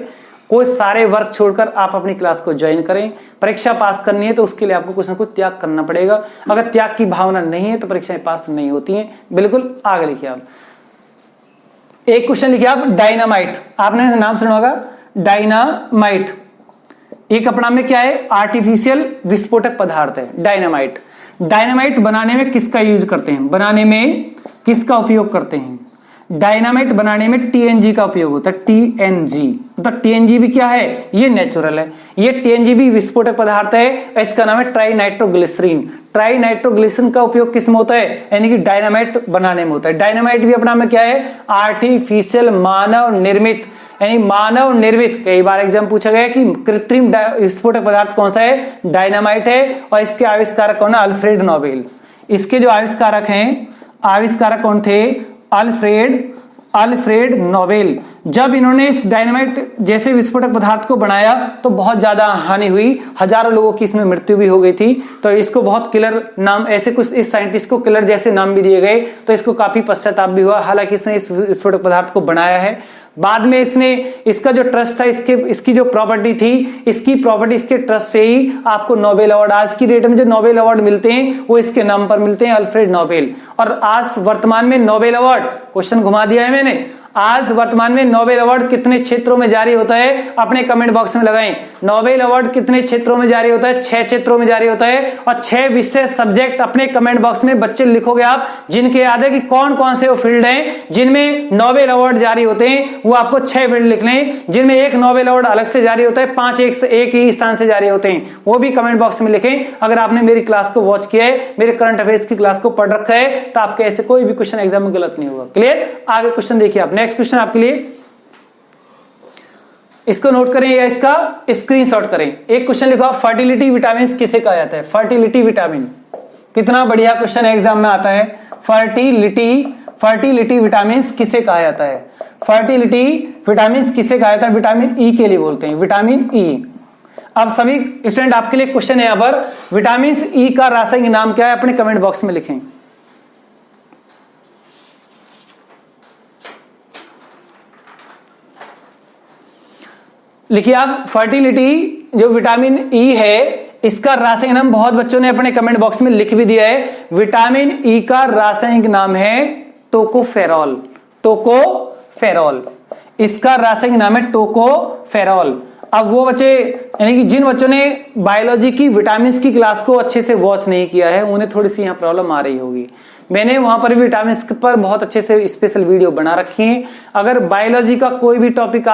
कोई सारे वर्क छोड़कर आप अपनी क्लास को ज्वाइन करें। परीक्षा पास करनी है तो उसके लिए आपको कुछ ना कुछ त्याग करना पड़ेगा। अगर त्याग की भावना नहीं है तो परीक्षाएं पास नहीं होती हैं। बिल्कुल आगे लिखिए आप, एक क्वेश्चन लिखिए आप, डायनामाइट। आपने नाम सुना होगा डायनामाइट। एक अपना में क्या है, आर्टिफिशियल विस्फोटक पदार्थ है डायनामाइट। डायनामाइट बनाने में किसका यूज करते हैं, बनाने में किसका उपयोग करते हैं? डायनामाइट बनाने में टीएनजी का उपयोग होता है। टीएनजी मतलब टीएनजी भी क्या है, ये नेचुरल है। ये टीएनजी भी विस्फोटक पदार्थ है, इसका नाम है ट्राइनाइट्रोग्लिसरीन। ट्राइनाइट्रोग्लिसरीन का उपयोग किस में होता है, यानी कि डायनामाइट बनाने में होता है। डायनामाइट भी अपना में क्या है, आर्टिफिशियल मानव निर्मित, यानी मानव निर्मित। कई बार एग्जाम पूछा गया कि कृत्रिम विस्फोटक पदार्थ कौन सा है, डायनामाइट है। और इसके आविष्कारक कौन है, अल्फ्रेड नोबेल। इसके जो आविष्कारक हैं, आविष्कारक कौन थे, अल्फ्रेड नोबेल। जब इन्होंने इस डायनामाइट जैसे विस्फोटक पदार्थ को बनाया तो बहुत ज्यादा हानि हुई, हजारों लोगों की इसमें मृत्यु भी हो गई थी। तो इसको बहुत किलर नाम, ऐसे कुछ इस साइंटिस्ट को किलर जैसे नाम भी दिए गए। तो इसको काफी पश्चाताप भी हुआ, हालांकि इसने इस विस्फोटक पदार्थ को बनाया है। बाद में इसने, इसका जो ट्रस्ट था, इसकी जो प्रॉपर्टी थी, इसकी प्रॉपर्टी, इसके ट्रस्ट से ही आपको नोबेल अवार्ड, आज की डेट में जो नोबेल अवार्ड मिलते हैं वो इसके नाम पर मिलते हैं, अल्फ्रेड नोबेल। और आज वर्तमान में नोबेल अवार्ड, क्वेश्चन घुमा दिया है मैंने, आज वर्तमान में नोबेल अवार्ड कितने क्षेत्रों में जारी होता है, अपने कमेंट बॉक्स में लगाएं। नोबेल अवार्ड कितने क्षेत्रों में जारी होता है, 6 क्षेत्रों में जारी होता है। और 6 विषय सब्जेक्ट अपने कमेंट बॉक्स में बच्चे लिखोगे आप, जिनके याद है कि कौन कौन से वो फील्ड हैं जिनमें नोबेल अवार्ड जारी होते हैं, वो आपको 6 फील्ड लिख लें। जिनमें एक नोबेल अवार्ड अलग से जारी होता है, 5 एक ही स्थान से जारी होते हैं, वो भी कमेंट बॉक्स में लिखें। अगर आपने मेरी क्लास को वॉच किया है, मेरे करंट अफेयर्स की क्लास को पढ़ रखा है, तो आपके ऐसे कोई भी क्वेश्चन एग्जाम में गलत नहीं होगा। क्लियर? आगे क्वेश्चन देखिए आप, नेक्स्ट क्वेश्चन आपके लिए, इसको नोट करें या इसका स्क्रीनशॉट करें। एक क्वेश्चन लिखा, फर्टिलिटी विटामिन किसे कहा जाता है? फर्टिलिटी विटामिन, कितना बढ़िया क्वेश्चन एग्जाम में आता है। फर्टिलिटी विटामिन किसे कहा जाता है? फर्टिलिटी विटामिन किसे कहा जाता है? विटामिन ई के लिए बोलते हैं, विटामिन ई। अब सभी स्टूडेंट आपके लिए क्वेश्चन है यहाँ पर, विटामिन ई का रासायनिक नाम क्या है, अपने कमेंट बॉक्स में लिखें। लिखिए आप, फर्टिलिटी जो विटामिन ई है, इसका रासायनिक नाम बहुत बच्चों ने अपने कमेंट बॉक्स में लिख भी दिया है। विटामिन ई का रासायनिक नाम है टोकोफेरॉल। टोकोफेरॉल, इसका रासायनिक नाम है टोकोफेरॉल। अब वो बच्चे, यानी कि जिन बच्चों ने बायोलॉजी की विटामिन की क्लास को अच्छे से वॉच नहीं किया है, उन्हें थोड़ी सी यहाँ प्रॉब्लम आ रही होगी। मैंने वहां पर विटामिन पर बहुत अच्छे से स्पेशल वीडियो बना रखी है। अगर बायोलॉजी का कोई भी टॉपिक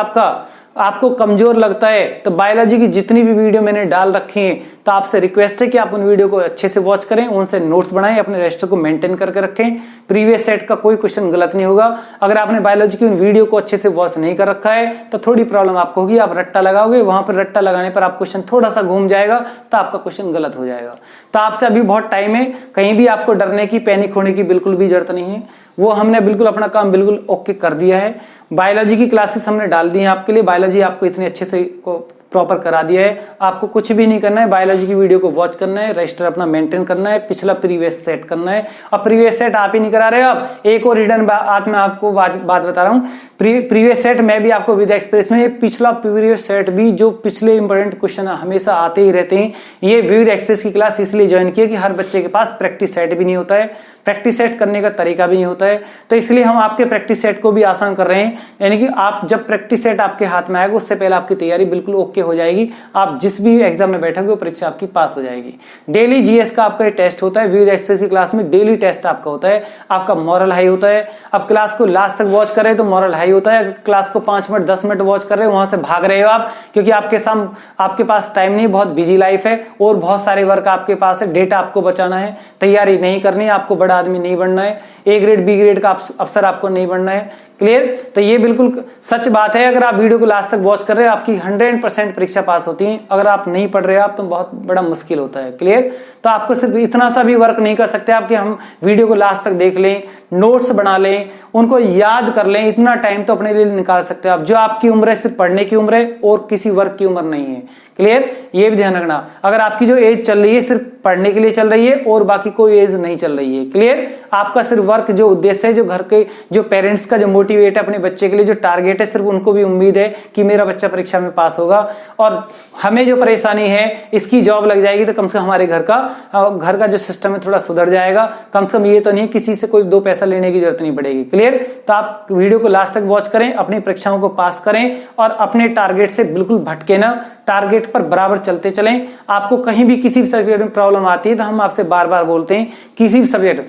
आपको कमजोर लगता है तो बायोलॉजी की जितनी भी वीडियो मैंने डाल रखी हैं, तो आपसे रिक्वेस्ट है कि आप उन वीडियो को अच्छे से वॉच करें, उनसे नोट्स बनाएं, अपने रजिस्टर को मेंटेन करके रखें। प्रीवियस सेट का कोई क्वेश्चन गलत नहीं होगा। अगर आपने बायोलॉजी की उन वीडियो को अच्छे से वॉच नहीं कर रखा है तो थोड़ी प्रॉब्लम आपको होगी। आप रट्टा लगाओगे, वहां पर रट्टा लगाने पर आप क्वेश्चन थोड़ा सा घूम जाएगा तो आपका क्वेश्चन गलत हो जाएगा। तो आपसे अभी बहुत टाइम है, कहीं भी आपको डरने की, पैनिक होने की बिल्कुल भी जरूरत नहीं है। वो हमने बिल्कुल अपना काम बिल्कुल ओके कर दिया है। बायोलॉजी की क्लासेस हमने डाल दी हैं आपके लिए, बायोलॉजी आपको इतने अच्छे से प्रॉपर करा दिया है। आपको कुछ भी नहीं करना है, बायोलॉजी की वीडियो को वॉच करना है, रजिस्टर अपना मेंटेन करना है, पिछला प्रीवियस सेट करना है। और प्रीवियस सेट आप ही नहीं करा रहे हो, आप एक और हिडन बात मैं आपको बात बता रहा हूँ। प्रीवियस सेट मैं भी आपको विद एक्सप्रेस में, पिछला प्रीवियस सेट भी, जो पिछले इंपॉर्टेंट क्वेश्चन हमेशा आते ही रहते हैं। ये विद एक्सप्रेस की क्लास इसलिए ज्वाइन की है कि हर बच्चे के पास प्रैक्टिस सेट भी नहीं होता है, प्रैक्टिस सेट करने का तरीका भी नहीं होता है। तो इसलिए हम आपके प्रैक्टिस सेट को भी आसान कर रहे हैं, यानी कि आप जब प्रैक्टिस सेट आपके हाथ में आएगा उससे पहले आपकी तैयारी बिल्कुल ओके हो जाएगी। आप जिस भी एग्जाम में बैठोगे वो परीक्षा आपकी पास हो जाएगी। डेली जीएस का आपका टेस्ट होता है, विद एक्सप्रेस की क्लास में डेली टेस्ट आपका होता है। आपका मॉरल हाई होता है। अब क्लास को लास्ट तक वॉच करें तो मॉरल हाई होता है। क्लास को 5 मिनट 10 मिनट वॉच कर रहे हो, वहां से भाग रहे हो आप, क्योंकि आपके पास टाइम नहीं, बहुत बिजी लाइफ है और बहुत सारे वर्क आपके पास है, डेटा आपको बचाना है, तैयारी नहीं करनी है, आपको बड़ा आदमी नहीं बनना है, ए ग्रेड बी ग्रेड का अफसर आपको नहीं बनना है। क्लियर। तो ये बिल्कुल सच बात है, अगर आप वीडियो को लास्ट तक वॉच कर रहे हो आपकी 100% परीक्षा पास होती है। अगर आप नहीं पढ़ रहे हो आप तो बहुत बड़ा मुश्किल होता है। क्लियर। तो आपको सिर्फ इतना सा भी वर्क नहीं कर सकते आप कि हम वीडियो को लास्ट तक देख लें, नोट्स बना लें, उनको याद कर लें। इतना टाइम तो अपने लिए निकाल सकते हो आप। जो आपकी उम्र है सिर्फ पढ़ने की उम्र है और किसी वर्क की उम्र नहीं है। क्लियर। ये भी ध्यान रखना, अगर आपकी जो एज चल रही है सिर्फ पढ़ने के लिए चल रही है और बाकी कोई एज नहीं चल रही है। क्लियर। आपका सिर्फ वर्क जो उद्देश्य है, जो घर के जो पेरेंट्स का जो मोटिवेट है अपने बच्चे के लिए, जो टारगेट है, सिर्फ उनको भी उम्मीद है कि मेरा बच्चा परीक्षा में पास होगा और हमें जो परेशानी है इसकी जॉब लग जाएगी तो कम से कम हमारे घर का जो सिस्टम है थोड़ा सुधर जाएगा। कम से कम ये तो नहीं किसी से कोई 2 पैसा लेने की जरूरत नहीं पड़ेगी। क्लियर। तो आप वीडियो को लास्ट तक वॉच करें, अपनी परीक्षाओं को पास करें और अपने टारगेट से बिल्कुल भटके ना, टारगेट पर बराबर चलते चलें। आपको कहीं भी किसी भी सब्जेक्ट में प्रॉब्लम आती है तो हम आपसे बार बार बोलते हैं किसी भी सब्जेक्ट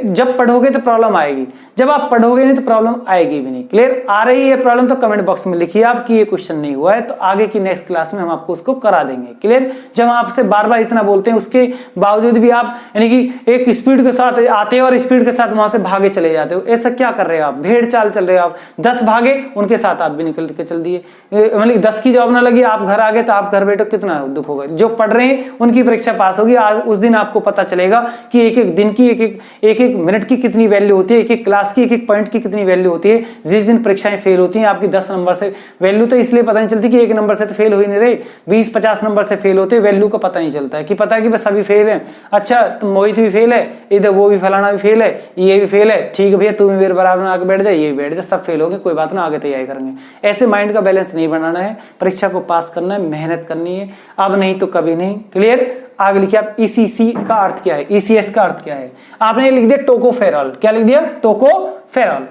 जब पढ़ोगे तो प्रॉब्लम आएगी, जब आप पढ़ोगे नहीं तो प्रॉब्लम आएगी भी नहीं। क्लियर। आ रही है प्रॉब्लम तो कमेंट बॉक्स में लिखिए आप कि ये क्वेश्चन नहीं हुआ है, तो आगे की नेक्स्ट क्लास में हम आपको उसको करा देंगे। क्लियर। जब हम आपसे बार बार इतना बोलते हैं उसके बावजूद भी आप यानी कि एक स्पीड के साथ आते हो और स्पीड के साथ वहां से भागे चले जाते हो। ऐसा क्या कर रहे हो आप? भेड़ चाल चल रहे हो आप। 10 भागे उनके साथ आप भी निकल के चल दिए, मतलब 10 की जॉब ना लगी, आप घर आ गए तो आप घर बैठो, कितना दुख होगा। जो पढ़ रहे हैं उनकी परीक्षा पास होगी। आज उस दिन आपको पता चलेगा कि एक एक दिन की एक एक मिनट की कितनी वैल्यू होती है, एक एक क्लास की एक एक पॉइंट की कितनी वैल्यू होती है। जिस दिन परीक्षाएं फेल होती हैं आपकी 10 नंबर से वैल्यू तो इसलिए पता नहीं चलती कि 1 नंबर से तो फेल हो ही नहीं रहे, 20-50 नंबर से फेल होते, वैल्यू का पता नहीं चलता है कि पता है कि बस सभी फेल है। अच्छा तो मोहित भी फेल है, इधर वो भी फलाना भी फेल है, ये भी फेल है, ठीक है भैया तू भी मेरे बराबर में आके बैठ जाए, ये भी बैठ जाए, सब फेल हो गए, कोई बात ना, आगे तैयारी करेंगे। ऐसे माइंड का बैलेंस नहीं बनाना है, परीक्षा को पास करना है, मेहनत करनी है, अब नहीं तो कभी नहीं। क्लियर। आगे लिखिए आप ईसीसी का अर्थ क्या है, ईसीएस का अर्थ क्या है। आपने लिख दिया टोकोफेरॉल, क्या लिख दिया? टोकोफेरॉल।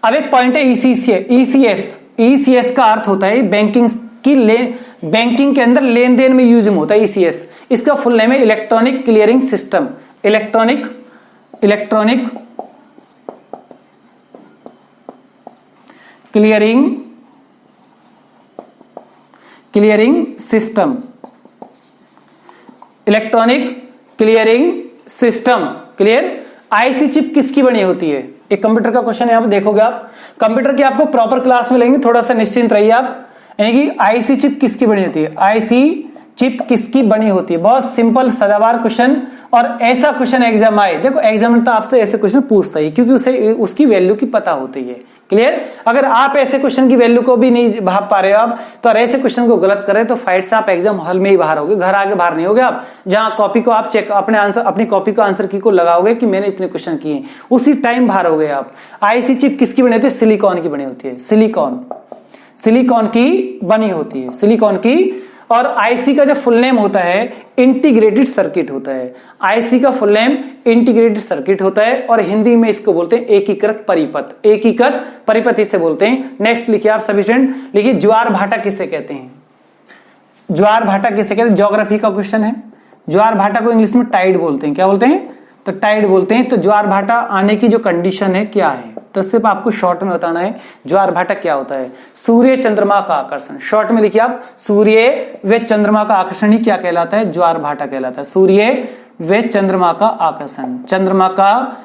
अब एक पॉइंट है ईसीएस। ईसीएस का अर्थ होता है बैंकिंग के अंदर लेन देन में यूज होता है ईसीएस। इसका फुल नेम है electronic clearing system. Electronic clearing system. Electronic clearing system. Clear. IC chip किसकी बनी होती है? एक कंप्यूटर का क्वेश्चन यहां पर देखोगे आप, कंप्यूटर की आपको प्रॉपर क्लास में लेंगे, थोड़ा सा निश्चिंत रहिए आप। यानी कि आईसी चिप किसकी बनी होती है? आईसी चिप किसकी बनी होती है? बहुत सिंपल सदाबहार क्वेश्चन, और ऐसा क्वेश्चन एग्जाम आए, देखो एग्जामिनर तो आपसे ऐसे क्वेश्चन पूछता ही क्योंकि उसे उसकी वैल्यू की पता होती है। क्लियर। अगर आप ऐसे क्वेश्चन की वैल्यू को भी नहीं भाप पा रहे हो आप, तो ऐसे क्वेश्चन को गलत कर रहे तो फाइट से आप एग्जाम हॉल में ही बाहर होगे, घर आके बाहर नहीं होगे आप। जहां कॉपी को आप चेक अपनी कॉपी को आंसर की को लगाओगे कि मैंने इतने क्वेश्चन किए, उसी टाइम बाहर हो गए आप। आईसी चिप किसकी बनी होती है? सिलिकॉन की बनी होती है। सिलिकॉन की बनी होती है, सिलिकॉन की। और आईसी का जो फुल नेम होता है इंटीग्रेटेड सर्किट होता है। आईसी का फुल नेम इंटीग्रेटेड सर्किट होता है और हिंदी में इसको बोलते हैं एकीकृत परिपथ। एकीकृत परिपथ इसे बोलते हैं। नेक्स्ट लिखिए आप सभी स्टूडेंट, लिखिए ज्वार भाटा किसे कहते हैं? ज्वार भाटा किसे कहते हैं? ज्योग्राफी का क्वेश्चन है। ज्वार भाटा को इंग्लिश में टाइड बोलते हैं। क्या बोलते हैं? तो टाइड बोलते हैं। तो ज्वार भाटा आने की जो कंडीशन है क्या है, तो सिर्फ आपको शॉर्ट में बताना है ज्वार भाटा क्या होता है। सूर्य चंद्रमा का आकर्षण, शॉर्ट में लिखिए आप, सूर्य व चंद्रमा का आकर्षण ही क्या कहलाता है? ज्वार भाटा कहलाता है। सूर्य व चंद्रमा का आकर्षण, चंद्रमा का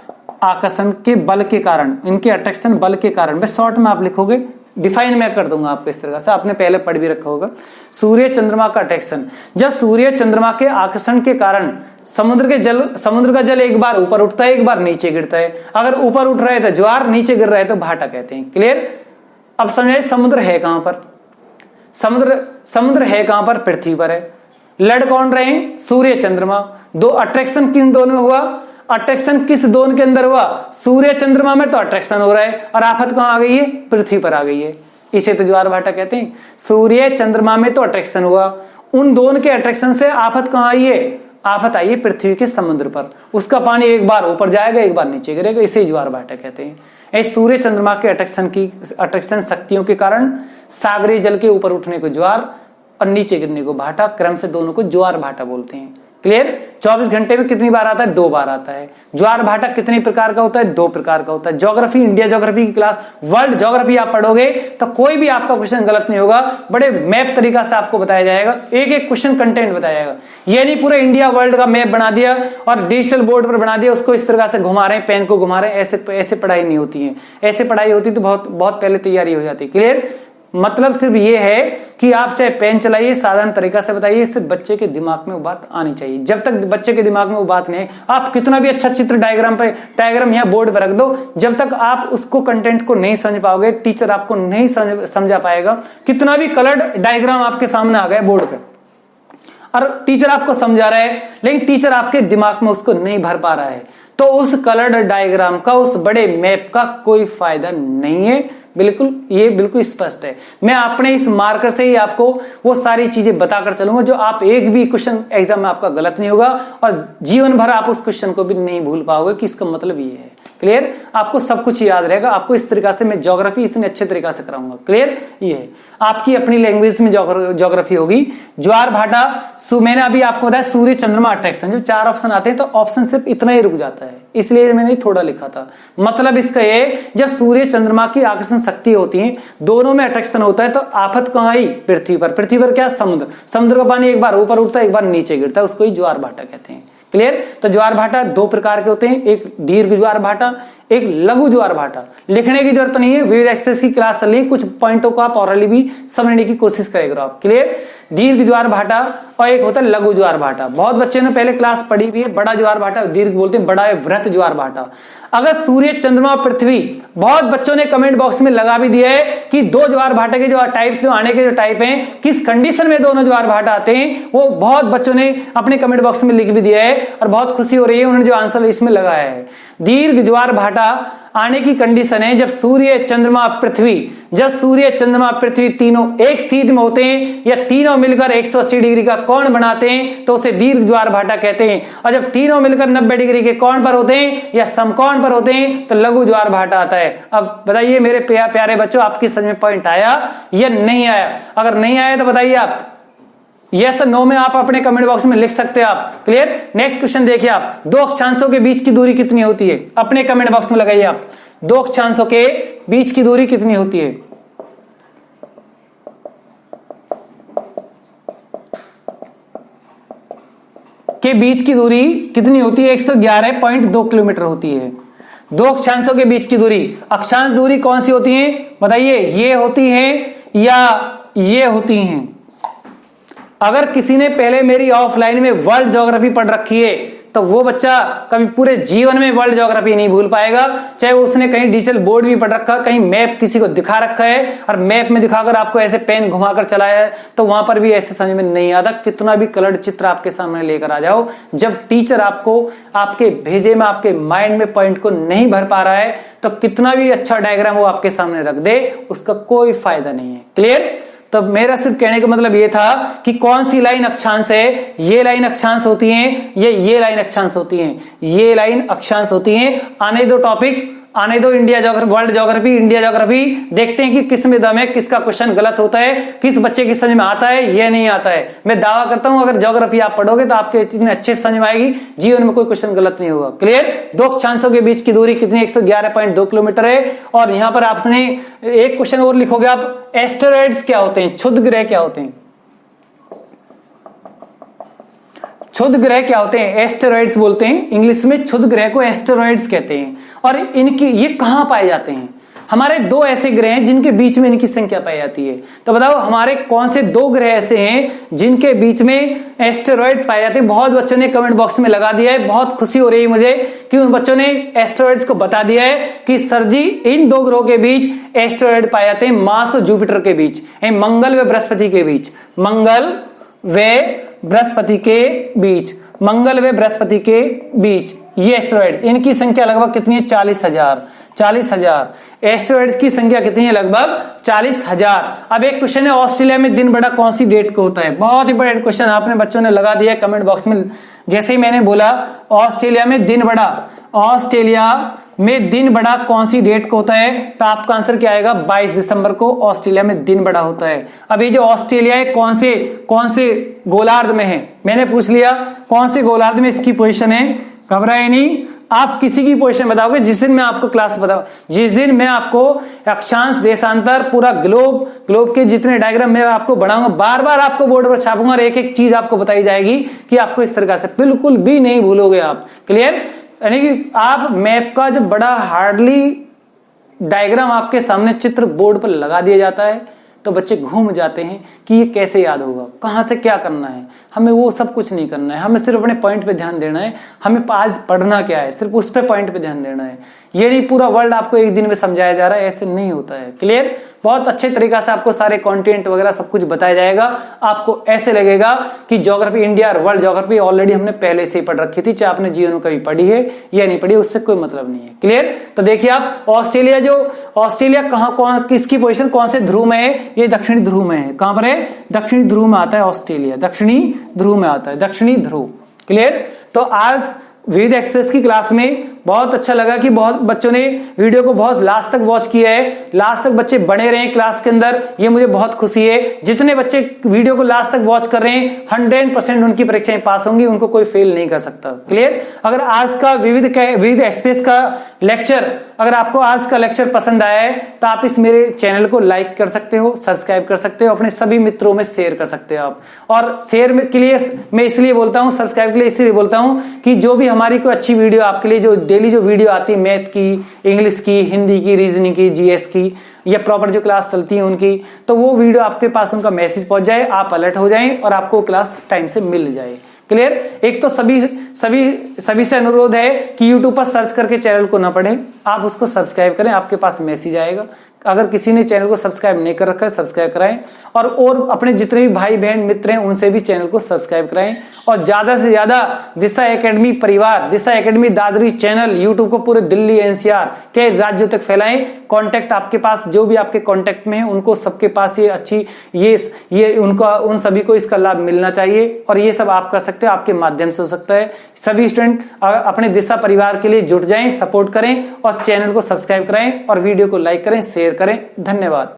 आकर्षण के बल के कारण, इनके अट्रैक्शन बल के कारण। बस शॉर्ट में आप लिखोगे, डिफाइन मैं कर दूंगा आपको इस तरह से, आपने पहले पढ़ भी रखा होगा। सूर्य चंद्रमा का अट्रैक्शन, जब सूर्य चंद्रमा के आकर्षण के कारण समुद्र का जल एक बार ऊपर उठता है, एक बार नीचे गिरता है। अगर ऊपर उठ रहा है तो ज्वार, नीचे गिर रहा है तो भाटा कहते हैं। क्लियर। अब समझाइए समुद्र है कहां पर? समुद्र है कहां पर? पृथ्वी पर है। लड़ कौन रहे हैं? सूर्य चंद्रमा। दो अट्रैक्शन किन दोनों में हुआ? अट्रैक्शन किस दोन के अंदर हुआ? सूर्य चंद्रमा में तो अट्रैक्शन हो रहा है, और आफत कहां आ गई है? पृथ्वी पर आ गई है। इसे तो ज्वार भाटा कहते हैं। सूर्य चंद्रमा में तो अट्रैक्शन हुआ, उन दोनों के अट्रैक्शन से आफत कहां आई है? आफत आई है पृथ्वी के समुद्र पर। उसका पानी एक बार ऊपर जाएगा, एक बार नीचे गिरेगा, इसे ज्वार भाटा कहते हैं। सूर्य चंद्रमा के अट्रैक्शन शक्तियों के कारण सागरीय जल के ऊपर उठने को ज्वार और नीचे गिरने को भाटा, क्रम से दोनों को ज्वार भाटा बोलते हैं। क्लियर? 24 घंटे में कितनी बार आता है? 2 बार आता है। ज्वार भाटा कितने प्रकार का होता है? 2 प्रकार का होता है। ज्योग्राफी, इंडिया ज्योग्राफी की क्लास, वर्ल्ड ज्योग्राफी आप पढ़ोगे तो कोई भी आपका क्वेश्चन गलत नहीं होगा। बड़े मैप तरीका से आपको बताया जाएगा, एक एक क्वेश्चन कंटेंट बताया जाएगा। ये नहीं पूरे इंडिया वर्ल्ड का मैप बना दिया और डिजिटल बोर्ड पर बना दिया, उसको इस तरह से घुमा रहे हैं, पेन को घुमा रहे हैं। ऐसे पढ़ाई नहीं होती है। ऐसे पढ़ाई होती तो बहुत पहले तैयारी हो जाती है। क्लियर? मतलब सिर्फ ये है कि आप चाहे पेन चलाइए, साधारण तरीका से बताइए, सिर्फ बच्चे के दिमाग में वो बात आनी चाहिए। जब तक बच्चे के दिमाग में वो बात नहीं, आप कितना भी अच्छा चित्र डायग्राम यहाँ बोर्ड पर रख दो, जब तक आप उसको कंटेंट को नहीं समझ पाओगे, टीचर आपको नहीं समझा पाएगा। कितना भी कलर्ड डायग्राम आपके सामने आ गए बोर्ड पे और टीचर आपको समझा रहा है, लेकिन टीचर आपके दिमाग में उसको नहीं भर पा रहा है, तो उस कलर्ड डायग्राम का, उस बड़े मैप का कोई फायदा नहीं है। ये बिल्कुल स्पष्ट है। मैं अपने इस मार्कर से ही आपको वो सारी चीजें बताकर चलूंगा जो आप एक भी क्वेश्चन एग्जाम में आपका गलत नहीं होगा और जीवन भर आप उस क्वेश्चन को भी नहीं भूल पाओगे कि इसका मतलब ये है। क्लियर? आपको सब कुछ याद रहेगा। आपको इस तरीका से मैं ज्योग्राफी इतने अच्छे तरीका से कराऊंगा। क्लियर? ये है आपकी अपनी लैंग्वेज में ज्योग्राफी होगी। ज्वार भाटा, मैंने अभी आपको बताया सूर्य चंद्रमा अट्रैक्शन, जब 4 ऑप्शन आते हैं तो ऑप्शन सिर्फ इतना ही रुक जाता है, इसलिए मैंने थोड़ा लिखा था। मतलब इसका ये, जब सूर्य चंद्रमा की आकर्षण शक्ति होती है, दोनों में अट्रैक्शन होता है, तो आफत कहां आई? पृथ्वी पर। पृथ्वी पर क्या? समुद्र का पानी एक बार ऊपर उठता है, एक बार नीचे गिरता है, उसको ही ज्वार भाटा कहते हैं। क्लियर? तो ज्वार भाटा 2 प्रकार के होते हैं, एक दीर्घ ज्वार भाटा, एक लघु ज्वार भाटा। लिखने की जरूरत नहीं है, विविध एक्सप्रेस की क्लास चल रही है, कुछ पॉइंटों को आप ऑरली भी समझने की कोशिश करेगा आप। क्लियर? दीर्घ ज्वार भाटा और एक होता है लघु ज्वार भाटा। बहुत बच्चे ने पहले क्लास पढ़ी हुई है। बड़ा ज्वार भाटा, दीर्घ बोलते हैं, बड़ा है वृहत ज्वार भाटा। अगर सूर्य चंद्रमा पृथ्वी, बहुत बच्चों ने कमेंट बॉक्स में लगा भी दिया है कि 2 ज्वार भाटा के जो टाइप्स, जो आने के जो टाइप हैं, किस कंडीशन में दोनों ज्वार भाटा आते हैं, वो बहुत बच्चों ने अपने कमेंट बॉक्स में लिख भी दिया है और बहुत खुशी हो रही है, उन्होंने जो आंसर इसमें लगाया है। दीर्घ ज्वार भाटा आने की कंडीशन है जब सूर्य चंद्रमा पृथ्वी तीनों एक सीध में होते हैं या तीनों मिलकर 180 डिग्री का कोण बनाते हैं, तो उसे दीर्घ ज्वार भाटा कहते हैं। और जब तीनों मिलकर 90 डिग्री के कोण पर होते हैं या समकोण पर होते हैं तो लघु ज्वार भाटा आता है। अब बताइए मेरे प्यारे बच्चों, आपकी समझ में पॉइंट आया या नहीं आया? अगर नहीं आया तो बताइए आप यस नो में आप अपने कमेंट बॉक्स में लिख सकते हैं आप। क्लियर? नेक्स्ट क्वेश्चन देखिए आप, 2 अक्षांशों के बीच की दूरी कितनी होती है? अपने कमेंट बॉक्स में लगाइए आप, 2 अक्षांशों के बीच की दूरी कितनी होती है? के बीच की दूरी कितनी होती है? 111.2 किलोमीटर होती है। 2 अक्षांशों के बीच की दूरी, अक्षांश दूरी कौन सी होती है बताइए? ये होती है या ये होती हैं? अगर किसी ने पहले मेरी ऑफलाइन में वर्ल्ड ज्योग्राफी पढ़ रखी है तो वो बच्चा कभी पूरे जीवन में वर्ल्ड ज्योग्राफी नहीं भूल पाएगा, चाहे उसने कहीं डिजिटल बोर्ड भी पढ़ रखा, कहीं मैप किसी को दिखा रखा है और मैप में दिखाकर आपको ऐसे पेन घुमाकर चलाया है तो वहां पर भी ऐसे समझ में नहीं आता। कितना भी कलर्ड चित्र आपके सामने लेकर आ जाओ, जब टीचर आपको आपके भेजे में, आपके माइंड में पॉइंट को नहीं भर पा रहा है तो कितना भी अच्छा डायग्राम वो आपके सामने रख दे, उसका कोई फायदा नहीं है। क्लियर? तो मेरा सिर्फ कहने का मतलब ये था कि कौन सी लाइन अक्षांश है। ये लाइन अक्षांश होती है, ये लाइन अक्षांश होती है, ये लाइन अक्षांश होती है। आने दो टॉपिक, आने दो India geography, world geography, India geography, देखते हैं कि किस में दम है, किसका क्वेश्चन गलत होता है, किस बच्चे की समझ में आता है, ये नहीं आता है। मैं दावा करता हूं अगर ज्योग्राफी आप पढ़ोगे तो आपके इतने अच्छे समझ में आएगी, जीवन में कोई क्वेश्चन गलत नहीं होगा। क्लियर? 2 अक्षांशों के बीच की दूरी कितनी? 111.2 किलोमीटर है। और यहां पर आपने एक क्वेश्चन और लिखोगे आप, एस्टेरॉइड्स क्या होते हैं? क्षुद्र ग्रह क्या होते हैं? क्षुद्र ग्रह क्या होते हैं? एस्टेरॉइड्स बोलते हैं, इंग्लिश में क्षुद्र ग्रह को एस्टेरॉइड्स कहते हैं। और इनकी ये कहां पाए जाते हैं? हमारे 2 ऐसे ग्रह हैं जिनके बीच में इनकी संख्या पाई जाती है। तो बताओ हमारे कौन से 2 ग्रह ऐसे हैं जिनके बीच में एस्टेरॉइड्स पाए जाते हैं? बहुत बच्चों ने कमेंट बॉक्स में लगा दिया है, बहुत खुशी हो रही है मुझे कि उन बच्चों ने एस्टेरॉइड्स को बता दिया है कि सर जी इन 2 ग्रहों के बीच एस्टेरॉइड पाए जाते हैं, मार्स और जुपिटर के बीच, मंगल व बृहस्पति के बीच, मंगल व बृहस्पति के बीच, मंगल व बृहस्पति के बीच ये एस्टेरॉइड्स, इनकी संख्या लगभग कितनी है? 40,000। एस्टेरॉइड्स की संख्या कितनी है? लगभग 40,000। अब एक क्वेश्चन है, ऑस्ट्रेलिया में दिन बड़ा कौन सी डेट को होता है? बहुत ही बड़ा क्वेश्चन आपने बच्चों ने लगा दिया है कमेंट बॉक्स में, जैसे ही मैंने बोला ऑस्ट्रेलिया में दिन बड़ा, ऑस्ट्रेलिया में दिन बड़ा कौन सी डेट को होता है, तो आपका आंसर क्या आएगा, 22 दिसंबर को ऑस्ट्रेलिया में दिन बड़ा होता है। अब ये जो ऑस्ट्रेलिया है कौन से गोलार्ध में है, मैंने पूछ लिया कौन से गोलार्ध में इसकी पोजीशन है। घबराए नहीं, आप किसी की पोजीशन बताओगे जिस दिन मैं आपको क्लास बताऊं, जिस दिन मैं आपको अक्षांश देशांतर पूरा ग्लोब के जितने डायग्राम मैं आपको बढ़ाऊंगा, बार बार आपको बोर्ड पर छापूंगा और एक एक चीज आपको बताई जाएगी कि आपको इस तरीके से बिल्कुल भी नहीं भूलोगे आप। क्लियर, यानी कि आप मैप का जब बड़ा हार्डली डायग्राम आपके सामने चित्र बोर्ड पर लगा दिया जाता है तो बच्चे घूम जाते हैं कि ये कैसे याद होगा, कहां से क्या करना है। हमें वो सब कुछ नहीं करना है, हमें सिर्फ अपने पॉइंट पे ध्यान देना है, हमें आज पढ़ना क्या है सिर्फ उस पे पॉइंट पे ध्यान देना है। ये नहीं पूरा वर्ल्ड आपको एक दिन में समझाया जा रहा है, ऐसे नहीं होता है। क्लियर, बहुत अच्छे तरीका से आपको सारे कंटेंट वगैरह सब कुछ बताया जाएगा। आपको ऐसे लगेगा कि ज्योग्राफी इंडिया और वर्ल्ड ज्योग्राफी ऑलरेडी हमने पहले से ही पढ़ रखी थी, चाहे आपने जीवन में कभी पढ़ी है या नहीं पढ़ी, उससे कोई मतलब नहीं है। क्लियर, तो देखिए आप ऑस्ट्रेलिया कहां किसकी पोजीशन कौन से ध्रुव में है, ये दक्षिणी ध्रुव में है। कहां पर है, दक्षिणी ध्रुव में आता है ऑस्ट्रेलिया, दक्षिणी ध्रुव में आता है, दक्षिणी ध्रुव। क्लियर, तो आज विविध एक्सप्रेस की क्लास में बहुत अच्छा लगा कि बहुत बच्चों ने वीडियो को बहुत लास्ट तक वॉच किया है, लास्ट तक बच्चे बने रहे क्लास के अंदर, ये मुझे बहुत खुशी है। जितने बच्चे वीडियो को लास्ट तक वॉच कर रहे हैं 100% उनकी परीक्षाएं पास होंगी, उनको कोई फेल नहीं कर सकता। क्लियर, अगर आज का विविध एक्सप्रेस का लेक्चर, अगर आपको आज का लेक्चर पसंद आया है तो आप इस मेरे चैनल को लाइक कर सकते हो, सब्सक्राइब कर सकते हो, अपने सभी मित्रों में शेयर कर सकते हो आप। और शेयर के लिए मैं इसलिए बोलता हूं, सब्सक्राइब के लिए इसलिए बोलता हूं कि जो भी हमारी कोई अच्छी वीडियो आपके लिए, जो डेली जो वीडियो आती है मैथ की, इंग्लिश की, हिंदी की, रीजनिंग की, जीएस की, या प्रॉपर जो क्लास चलती है उनकी, तो वो वीडियो आपके पास उनका मैसेज पहुंच जाए, आप अलर्ट हो जाएं और आपको क्लास टाइम से मिल जाए। क्लियर, एक तो सभी से अनुरोध है कि YouTube पर सर्च करके चैनल को ना पढ़ें, आप उसको सब्सक्राइब करें, आपके पास मैसेज आएगा। अगर किसी ने चैनल को सब्सक्राइब नहीं कर रखा है सब्सक्राइब कराएं, और अपने जितने भी भाई बहन मित्र हैं उनसे भी चैनल को सब्सक्राइब कराएं, और ज्यादा से ज्यादा दिशा एकेडमी परिवार, दिशा एकेडमी दादरी चैनल यूट्यूब को पूरे दिल्ली एनसीआर के राज्यों तक फैलाएं। कांटेक्ट आपके पास जो भी आपके कांटेक्ट में है उनको सबके पास ये अच्छी ये उन सभी को इसका लाभ मिलना चाहिए, और ये सब आप कर सकते हो, आपके माध्यम से हो सकता है। सभी स्टूडेंट अपने दिशा परिवार के लिए जुट जाएं, सपोर्ट करें और चैनल को सब्सक्राइब कराएं और वीडियो को लाइक करें, शेयर करें। धन्यवाद।